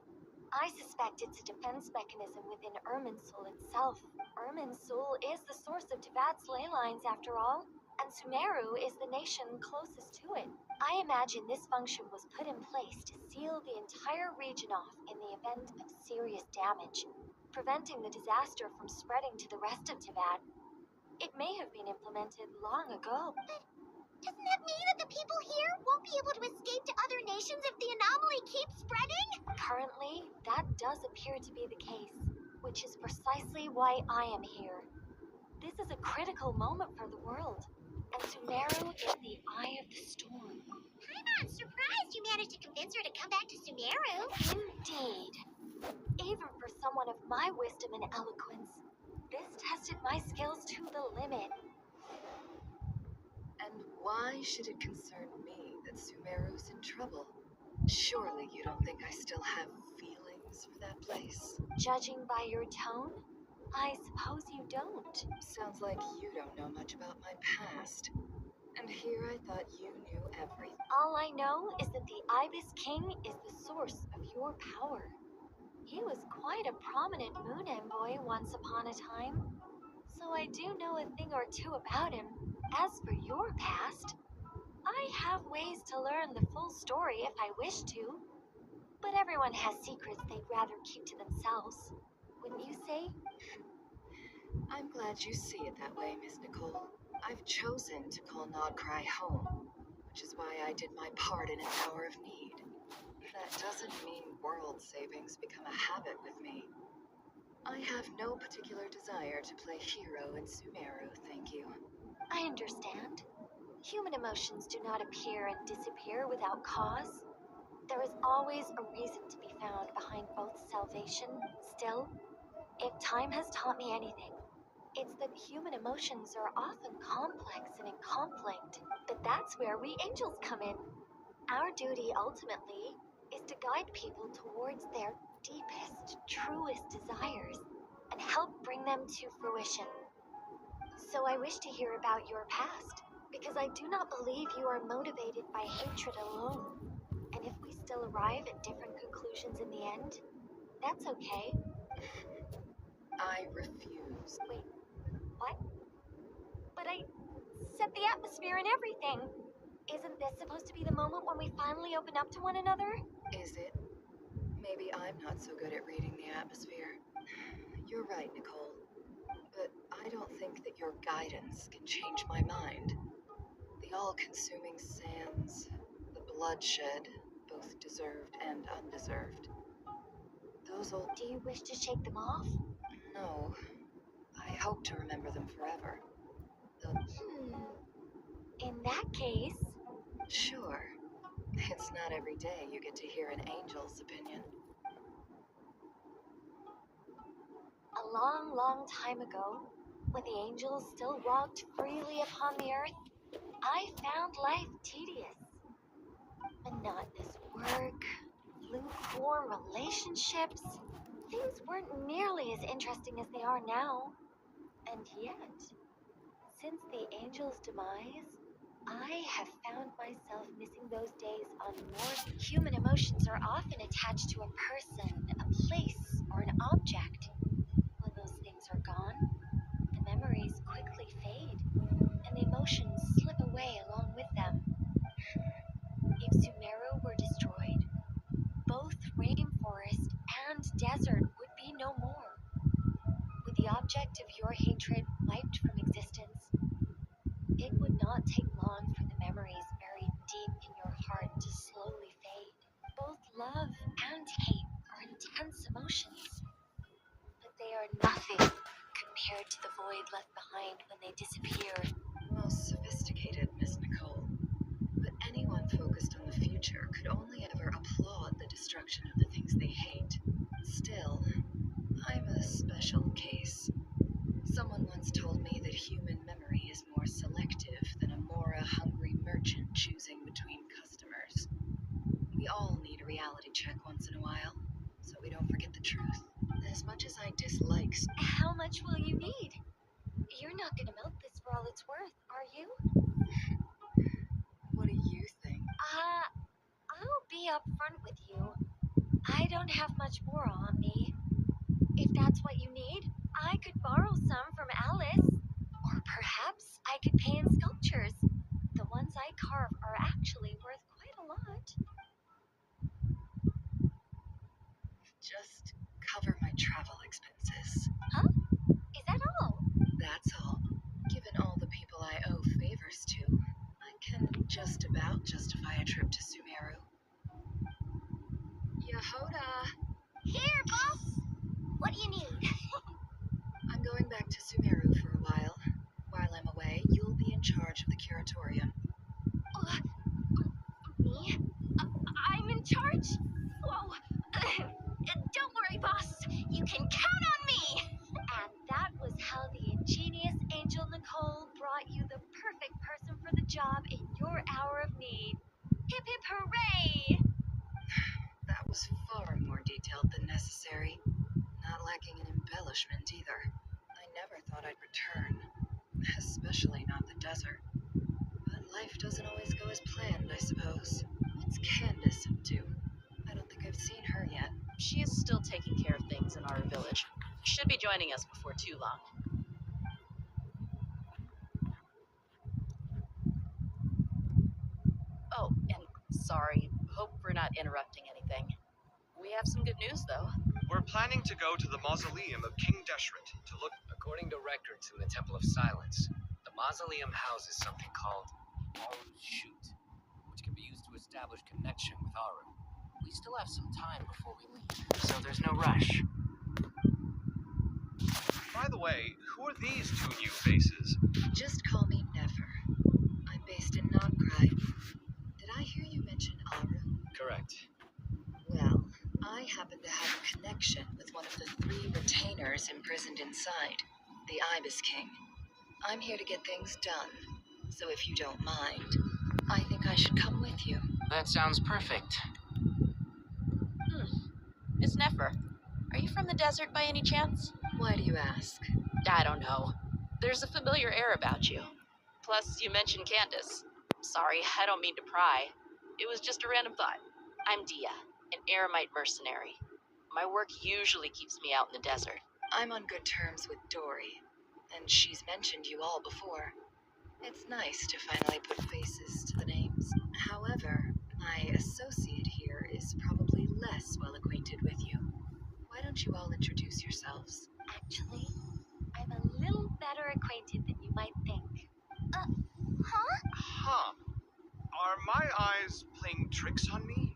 I suspect it's a defense mechanism within Irminsul itself. Irminsul is the source of Teyvat's ley lines, after all, and Sumeru is the nation closest to it. I imagine this function was put in place to seal the entire region off in the event of serious damage, preventing the disaster from spreading to the rest of Teyvat. It may have been implemented long ago.
But Doesn't that mean that the people here won't be able to escape to other nations if the anomaly keeps spreading?
Currently, that does appear to be the case, which is precisely why I am here. This is a critical moment for the world, and Sumeru is the eye of the storm.
I'm surprised you managed to convince her to come back to Sumeru.
Indeed. Even for someone of my wisdom and eloquence, this tested my skills to the limit.
And why should it concern me that Sumeru's in trouble? Surely you don't think I still have feelings for that place?
Judging by your tone, I suppose you don't.
Sounds like you don't know much about my past. And here I thought you knew everything.
All I know is that the Ibis King is the source of your power. He was quite a prominent moon envoy once upon a time, so I do know a thing or two about him. As for your past, I have ways to learn the full story if I wish to, but everyone has secrets they'd rather keep to themselves. Wouldn't you say?
I'm glad you see it that way, Miss Nicole. I've chosen to call Krai home, which is why I did my part in an hour of need. That doesn't mean world savings become a habit with me. I have no particular desire to play hero in Sumeru, thank you.
I understand. Human emotions do not appear and disappear without cause. There is always a reason to be found behind both salvation. Still, if time has taught me anything, it's that human emotions are often complex and in conflict. But that's where we angels come in. Our duty ultimately is to guide people towards their deepest, truest desires and help bring them to fruition. So I wish to hear about your past, because I do not believe you are motivated by hatred alone. And if we still arrive at different conclusions in the end, that's okay.
I refuse.
Wait, what? But I set the atmosphere and everything. Isn't this supposed to be the moment when we finally open up to one another?
Is it? Maybe I'm not so good at reading the atmosphere. You're right, Nicole. But I don't think that your guidance can change my mind. The all-consuming sands, the bloodshed, both deserved and undeserved. Those old...
Do you wish to shake them off?
No. I hope to remember them forever.
In that case...
Sure. It's not every day you get to hear an angel's opinion.
A long, long time ago, when the angels still walked freely upon the earth, I found life tedious. Monotonous work, lukewarm relationships. Things weren't nearly as interesting as they are now. And yet, since the angel's demise, I have found myself missing those days on more. Human emotions are often attached to a person, a place, or an object. When those things are gone, the memories quickly fade, and the emotions slip away along with them. If Sumeru were destroyed, both rainforest and desert would be no more. With the object of your hatred wiped from existence, it would not take long for the memories buried deep in your heart to slowly fade. Both love and hate are intense emotions, but they are nothing compared to the void left behind when they disappear.
Most sophisticated, Miss Nicole. But anyone focused on the future could only ever applaud the destruction of the things they hate. Still, I'm a special case. Someone once told me that human memory is more selective than a Mora-hungry merchant choosing between customers. We all need a reality check once in a while, so we don't forget the truth. As much as I dislike...
How much will you need? You're not gonna milk this for all it's worth, are you?
What do you think?
I'll be upfront with you. I don't have much more on me. If that's what you need, I could borrow some from Alice. Or perhaps I could pay in sculptures. The ones I carve are actually worth quite a lot.
Just cover my travel expenses.
Huh? Is that all?
That's all. Given all the people I owe favors to, I can just about justify a trip to Sumeru. Yehoda!
Here, boss! What do you need?
I'm going back to Sumeru for a while. While I'm away, you'll be in charge of the curatorium.
Me? I'm in charge? Whoa! Don't worry, boss. You can count on me! And that was how the ingenious Angel Nicole brought you the perfect person for the job in your hour of need. Hip hip hooray!
That was far more detailed than necessary. Not lacking in embellishment either. I never thought I'd return. Especially not the desert. But life doesn't always go as planned, I suppose. What's Candace up to? I don't think I've seen her yet.
She is still taking care of things in our village. Should be joining us before too long. Oh, and sorry. Hope we're not interrupting anything. We have some good news, though.
We're planning to go to the mausoleum of King Deshret to look.
According to records in the Temple of Silence, the mausoleum houses something called Aru's Chute, which can be used to establish connection with Aru.
We still have some time before we leave, so there's no rush.
By the way, who are these two new faces?
Just call me Nefer. I'm based in Krai. Did I hear you mention Aru?
Correct.
Well, I happen to have a connection with one of the 3 retainers imprisoned inside, the Ibis King. I'm here to get things done, so if you don't mind, I think I should come with you.
That sounds perfect.
Miss Nefer, are you from the desert by any chance?
Why do you ask?
I don't know. There's a familiar air about you. Plus, you mentioned Candace. Sorry, I don't mean to pry. It was just a random thought. I'm Dia, an eremite mercenary. My work usually keeps me out in the desert.
I'm on good terms with Dory, and she's mentioned you all before. It's nice to finally put faces to the names. However, my associate here is probably less well acquainted with you. Why don't you all introduce yourselves?
Actually, I'm a little better acquainted than you might think.
Huh? Are my eyes playing tricks on me?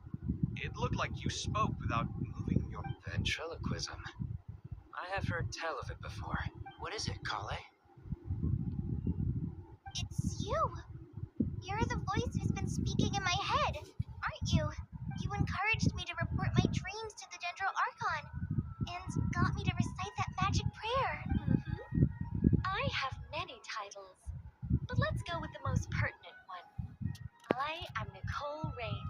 It looked like you spoke without moving your...
Ventriloquism. I have heard tell of it before.
What is it, Kale?
It's you! You're the voice who's been speaking in my head, aren't you? You encouraged me to report my dreams to the Dendro Archon, and got me to recite that magic prayer. I have many titles, but let's go with the most pertinent one. I am Nicole Rain,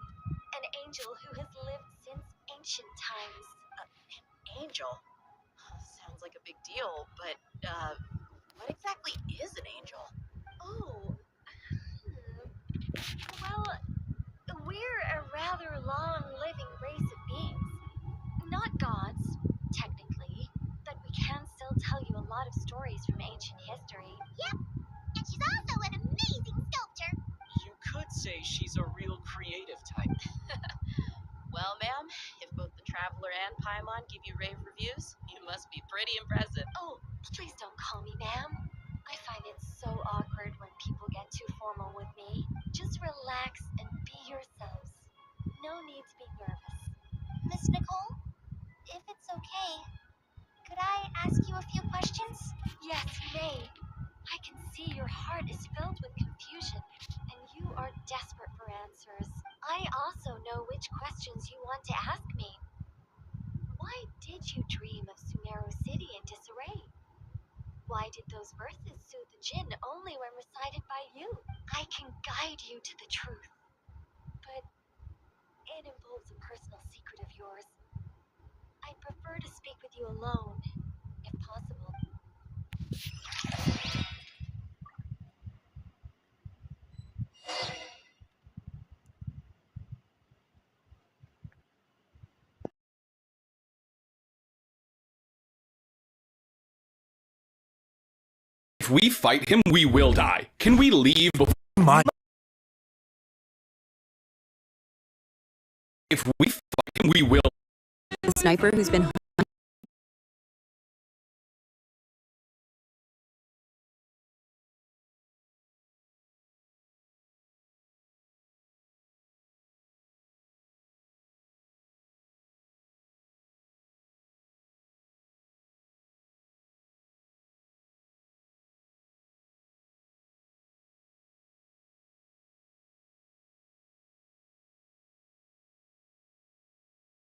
an angel who has lived since ancient times.
An angel? Sounds like a big deal, but, what exactly is an angel?
Oh, well, we're a rather long-living race of beings. Not gods, technically, but we can still tell you a lot of stories from ancient history. Yep, and she's also an amazing sculptor.
You could say she's a real creative type.
Well, ma'am, if both the Traveler and Paimon give you rave reviews, you must be pretty impressive.
Oh, please don't call me ma'am. I find it so awkward when people get too formal with me. Just relax and be yourselves. No need to be nervous. Miss Nicole, if it's okay, could I ask you a few questions? Yes, you may. I can see your heart is filled with confusion, and you are desperate for answers. I also know which questions you want to ask me. Why did you dream of Sumeru City in disarray? Why did those verses soothe the Jinn only when recited by you? I can guide you to the truth, but it involves a personal secret of yours. I prefer to speak with you alone, if possible.
If we fight him, we will die. Can we leave before my... If we fight him, we will...
The sniper who's been